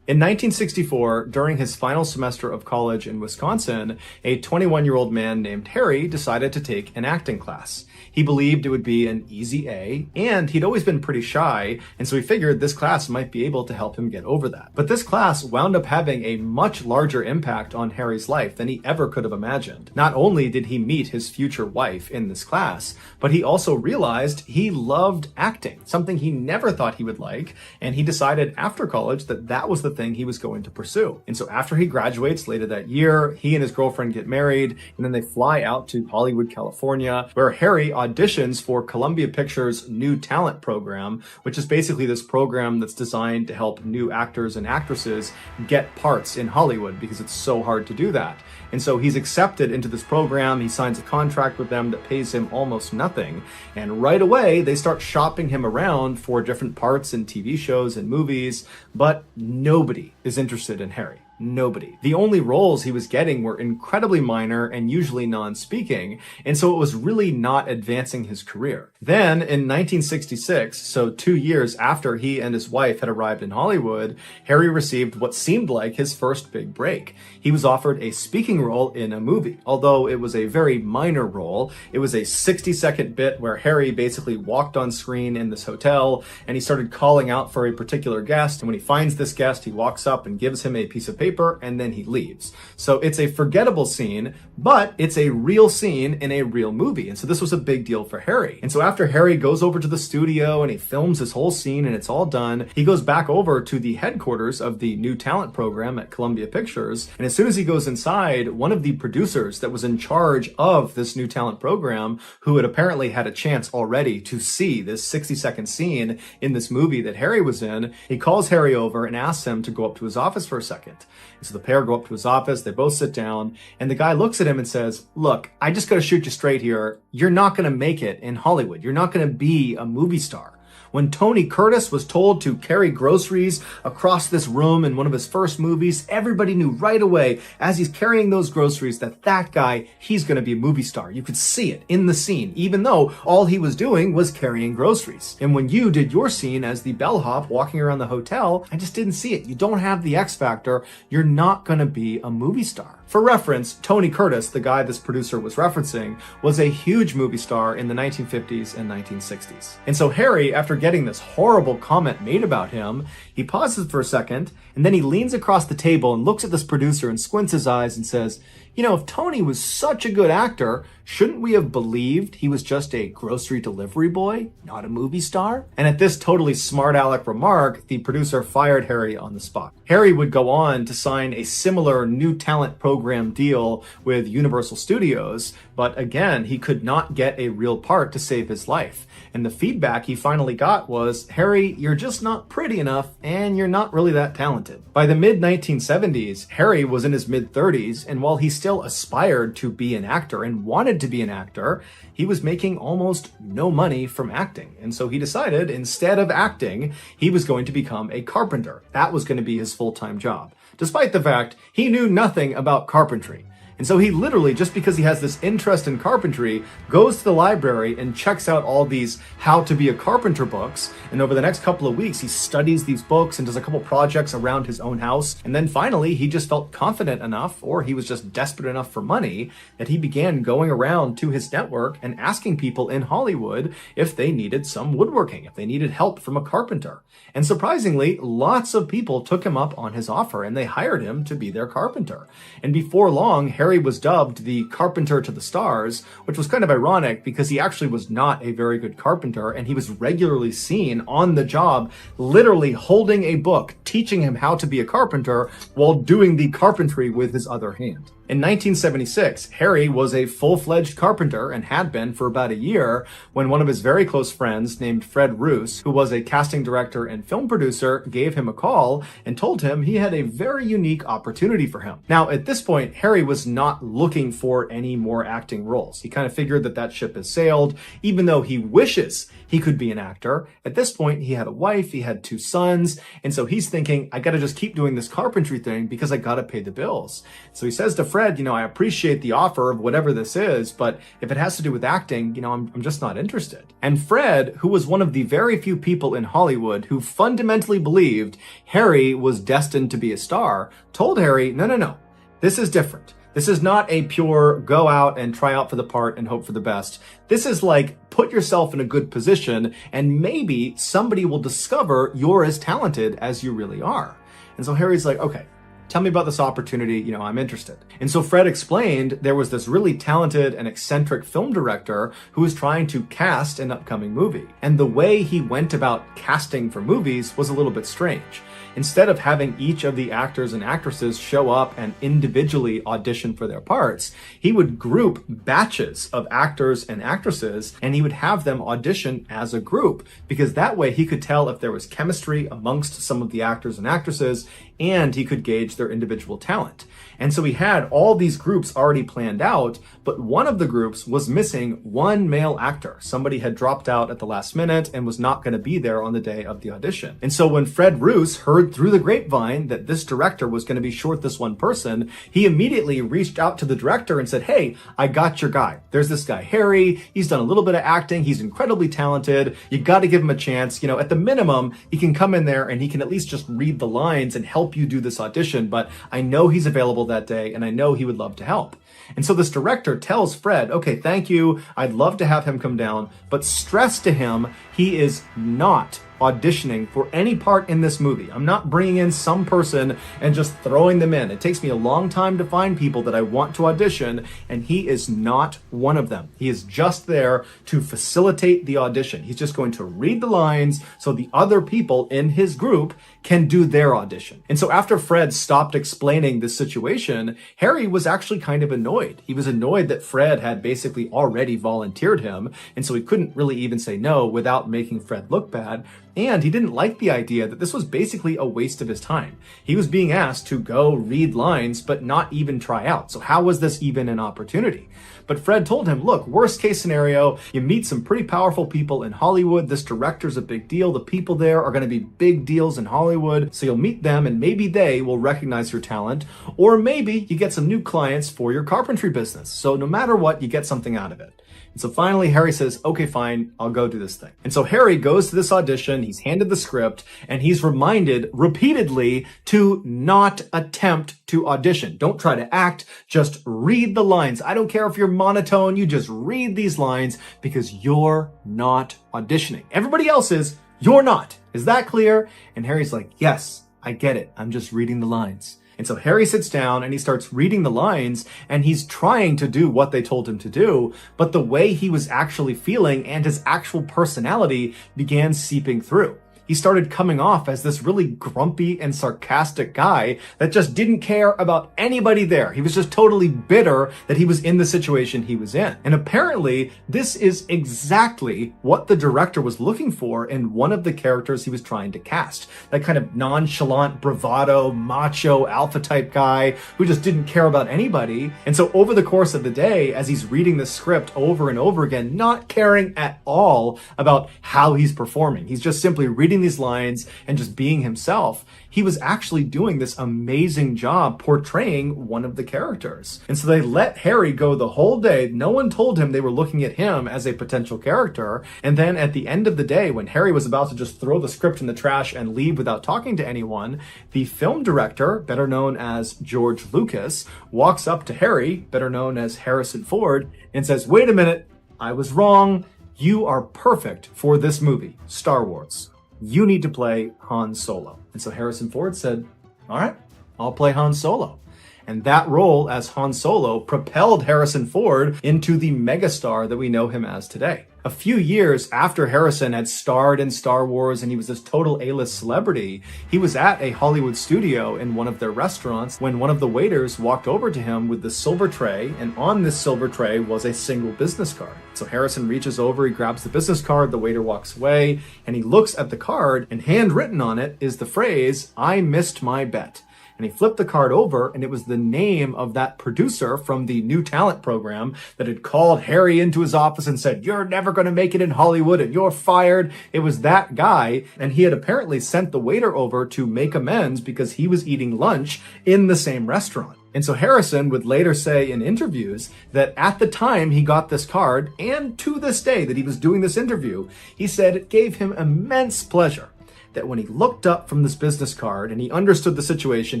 In 1964, during his final semester of college in Wisconsin, a 21-year-old man named Harry decided to take an acting class. He believed it would be an easy A, and he'd always been pretty shy, and so he figured this class might be able to help him get over that. But this class wound up having a much larger impact on Harry's life than he ever could have imagined. Not only did he meet his future wife in this class, but he also realized he loved acting, something he never thought he would like, and he decided after college that that was the thing he was going to pursue. And so after he graduates later that year, he and his girlfriend get married, and then they fly out to Hollywood, California, where Harry auditions for Columbia Pictures' New Talent Program, which is basically this program that's designed to help new actors and actresses get parts in Hollywood because it's so hard to do that. And so he's accepted into this program, he signs a contract with them that pays him almost nothing, and right away they start shopping him around for different parts in TV shows and movies, but nobody is interested in Harry. Nobody. The only roles he was getting were incredibly minor and usually non-speaking, and so it was really not advancing his career. Then, in 1966, so 2 years after he and his wife had arrived in Hollywood, Harry received what seemed like his first big break. He was offered a speaking role in a movie, although it was a very minor role. It was a 60-second bit where Harry basically walked on screen in this hotel, and he started calling out for a particular guest, and when he finds this guest, he walks up and gives him a piece of paper, and then he leaves. So it's a forgettable scene, but it's a real scene in a real movie. And so this was a big deal for Harry. And so after Harry goes over to the studio and he films his whole scene and it's all done, he goes back over to the headquarters of the New Talent Program at Columbia Pictures. And as soon as he goes inside, one of the producers that was in charge of this New Talent Program, who had apparently had a chance already to see this 60-second scene in this movie that Harry was in, he calls Harry over and asks him to go up to his office for a second. And so the pair go up to his office, they both sit down, and the guy looks at him and says, "Look, I just gotta shoot you straight here. You're not gonna make it in Hollywood. You're not gonna be a movie star." When Tony Curtis was told to carry groceries across this room in one of his first movies, everybody knew right away as he's carrying those groceries that that guy, he's going to be a movie star. You could see it in the scene, even though all he was doing was carrying groceries. And when you did your scene as the bellhop walking around the hotel, I just didn't see it. You don't have the X factor. You're not going to be a movie star. For reference, Tony Curtis, the guy this producer was referencing, was a huge movie star in the 1950s and 1960s. And so Harry, after getting this horrible comment made about him, he pauses for a second, and then he leans across the table and looks at this producer and squints his eyes and says, "You know, if Tony was such a good actor, shouldn't we have believed he was just a grocery delivery boy, not a movie star?" And at this totally smart aleck remark, the producer fired Harry on the spot. Harry would go on to sign a similar New Talent Program deal with Universal Studios, but again, he could not get a real part to save his life. And the feedback he finally got was, "Harry, you're just not pretty enough, and you're not really that talented." By the mid-1970s, Harry was in his mid-30s, and while he still aspired to be an actor and wanted to be an actor, he was making almost no money from acting. And so he decided, instead of acting, he was going to become a carpenter. That was going to be his full-time job, despite the fact he knew nothing about carpentry. And so he literally, just because he has this interest in carpentry, goes to the library and checks out all these how to be a carpenter books. And over the next couple of weeks, he studies these books and does a couple projects around his own house. And then finally, he just felt confident enough, or he was just desperate enough for money, that he began going around to his network and asking people in Hollywood if they needed some woodworking, if they needed help from a carpenter. And surprisingly, lots of people took him up on his offer and they hired him to be their carpenter. And before long, Harry was dubbed the carpenter to the stars, which was kind of ironic because he actually was not a very good carpenter, and he was regularly seen on the job, literally holding a book, teaching him how to be a carpenter while doing the carpentry with his other hand. In 1976, Harry was a full-fledged carpenter and had been for about a year when one of his very close friends named Fred Roos, who was a casting director and film producer, gave him a call and told him he had a very unique opportunity for him. Now, at this point, Harry was not looking for any more acting roles. He kind of figured that that ship has sailed, even though he wishes he could be an actor. At this point, he had a wife, he had 2 sons, and so he's thinking, thinking, I got to just keep doing this carpentry thing because I got to pay the bills. So he says to Fred, I appreciate the offer of whatever this is, but if it has to do with acting, I'm just not interested. And Fred, who was one of the very few people in Hollywood who fundamentally believed Harry was destined to be a star, told Harry, no, this is different. This is not a pure go out and try out for the part and hope for the best. This is like put yourself in a good position and maybe somebody will discover you're as talented as you really are. And so Harry's like, okay, tell me about this opportunity, I'm interested. And so Fred explained there was this really talented and eccentric film director who was trying to cast an upcoming movie. And the way he went about casting for movies was a little bit strange. Instead of having each of the actors and actresses show up and individually audition for their parts, he would group batches of actors and actresses and he would have them audition as a group, because that way he could tell if there was chemistry amongst some of the actors and actresses and he could gauge their individual talent. And so he had all these groups already planned out, but one of the groups was missing one male actor. Somebody had dropped out at the last minute and was not going to be there on the day of the audition. And so when Fred Roos heard through the grapevine that this director was going to be short this one person, he immediately reached out to the director and said, hey, I got your guy. There's this guy, Harry. He's done a little bit of acting. He's incredibly talented. You got to give him a chance. At the minimum, he can come in there and he can at least just read the lines and help you do this audition. But I know he's available that day and I know he would love to help. And so this director tells Fred, okay, thank you. I'd love to have him come down, but stress to him, he is not auditioning for any part in this movie. I'm not bringing in some person and just throwing them in. It takes me a long time to find people that I want to audition, and he is not one of them. He is just there to facilitate the audition. He's just going to read the lines so the other people in his group can do their audition. And so after Fred stopped explaining the situation, Harry was actually kind of annoyed. He was annoyed that Fred had basically already volunteered him, and so he couldn't really even say no without making Fred look bad. And he didn't like the idea that this was basically a waste of his time. He was being asked to go read lines, but not even try out. So how was this even an opportunity? But Fred told him, look, worst case scenario, you meet some pretty powerful people in Hollywood. This director's a big deal. The people there are going to be big deals in Hollywood. So you'll meet them and maybe they will recognize your talent. Or maybe you get some new clients for your carpentry business. So no matter what, you get something out of it. And so finally, Harry says, okay, fine, I'll go do this thing. And so Harry goes to this audition, he's handed the script, and he's reminded repeatedly to not attempt to audition. Don't try to act, just read the lines. I don't care if you're monotone, you just read these lines because you're not auditioning. Everybody else is, you're not. Is that clear? And Harry's like, yes, I get it. I'm just reading the lines. And so Harry sits down and he starts reading the lines and he's trying to do what they told him to do, but the way he was actually feeling and his actual personality began seeping through. He started coming off as this really grumpy and sarcastic guy that just didn't care about anybody there. He was just totally bitter that he was in the situation he was in. And apparently, this is exactly what the director was looking for in one of the characters he was trying to cast. That kind of nonchalant, bravado, macho, alpha type guy who just didn't care about anybody. And so over the course of the day, as he's reading the script over and over again, not caring at all about how he's performing, he's just simply reading these lines and just being himself, he was actually doing this amazing job portraying one of the characters. And so they let Harry go the whole day. No one told him they were looking at him as a potential character. And then at the end of the day, when Harry was about to just throw the script in the trash and leave without talking to anyone, the film director, better known as George Lucas, walks up to Harry, better known as Harrison Ford, and says, wait a minute, I was wrong. You are perfect for this movie, Star Wars. You need to play Han Solo. And so Harrison Ford said, all right, I'll play Han Solo. And that role as Han Solo propelled Harrison Ford into the megastar that we know him as today. A few years after Harrison had starred in Star Wars and he was this total A-list celebrity, he was at a Hollywood studio in one of their restaurants when one of the waiters walked over to him with the silver tray, and on this silver tray was a single business card. So Harrison reaches over, he grabs the business card, the waiter walks away, and he looks at the card, and handwritten on it is the phrase, I missed my bet. and he flipped the card over, and it was the name of that producer from the New Talent program that had called Harry into his office and said, "You're never going to make it in Hollywood and you're fired." It was that guy, and he had apparently sent the waiter over to make amends because he was eating lunch in the same restaurant. And so Harrison would later say in interviews that at the time he got this card, and to this day that he was doing this interview, he said it gave him immense pleasure that when he looked up from this business card and he understood the situation,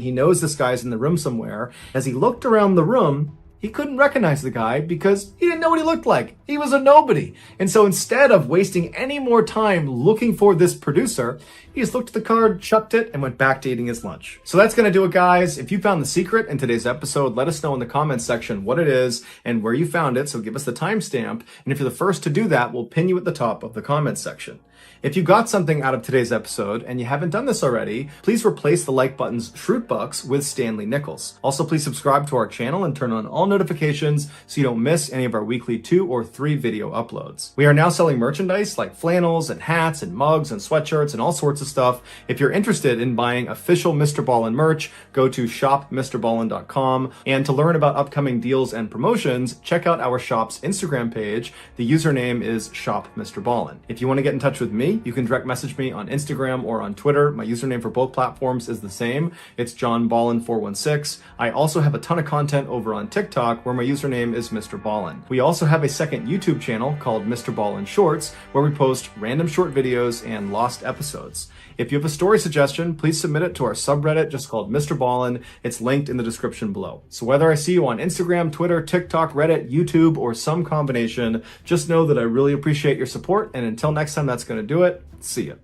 he knows this guy's in the room somewhere, as he looked around the room, he couldn't recognize the guy because he didn't know what he looked like. He was a nobody. And so instead of wasting any more time looking for this producer, he just looked at the card, chucked it, and went back to eating his lunch. So that's going to do it, guys. If you found the secret in today's episode, let us know in the comments section what it is and where you found it. So give us the timestamp. And if you're the first to do that, we'll pin you at the top of the comments section. If you got something out of today's episode and you haven't done this already, please replace the like button's Shroot Bucks with Stanley Nichols. Also, please subscribe to our channel and turn on all notifications so you don't miss any of our weekly 2 or 3 video uploads. We are now selling merchandise like flannels and hats and mugs and sweatshirts and all sorts of stuff. If you're interested in buying official MrBallen merch, go to shopmrballen.com. And to learn about upcoming deals and promotions, check out our shop's Instagram page. The username is shopmrballen. If you want to get in touch with me, you can direct message me on Instagram or on Twitter. My username for both platforms is the same. It's johnballen416. I also have a ton of content over on TikTok where my username is MrBallen. We also have a second YouTube channel called MrBallen Shorts where we post random short videos and lost episodes. If you have a story suggestion, please submit it to our subreddit just called MrBallen. It's linked in the description below. So whether I see you on Instagram, Twitter, TikTok, Reddit, YouTube, or some combination, just know that I really appreciate your support. And until next time, that's going to do it. See ya.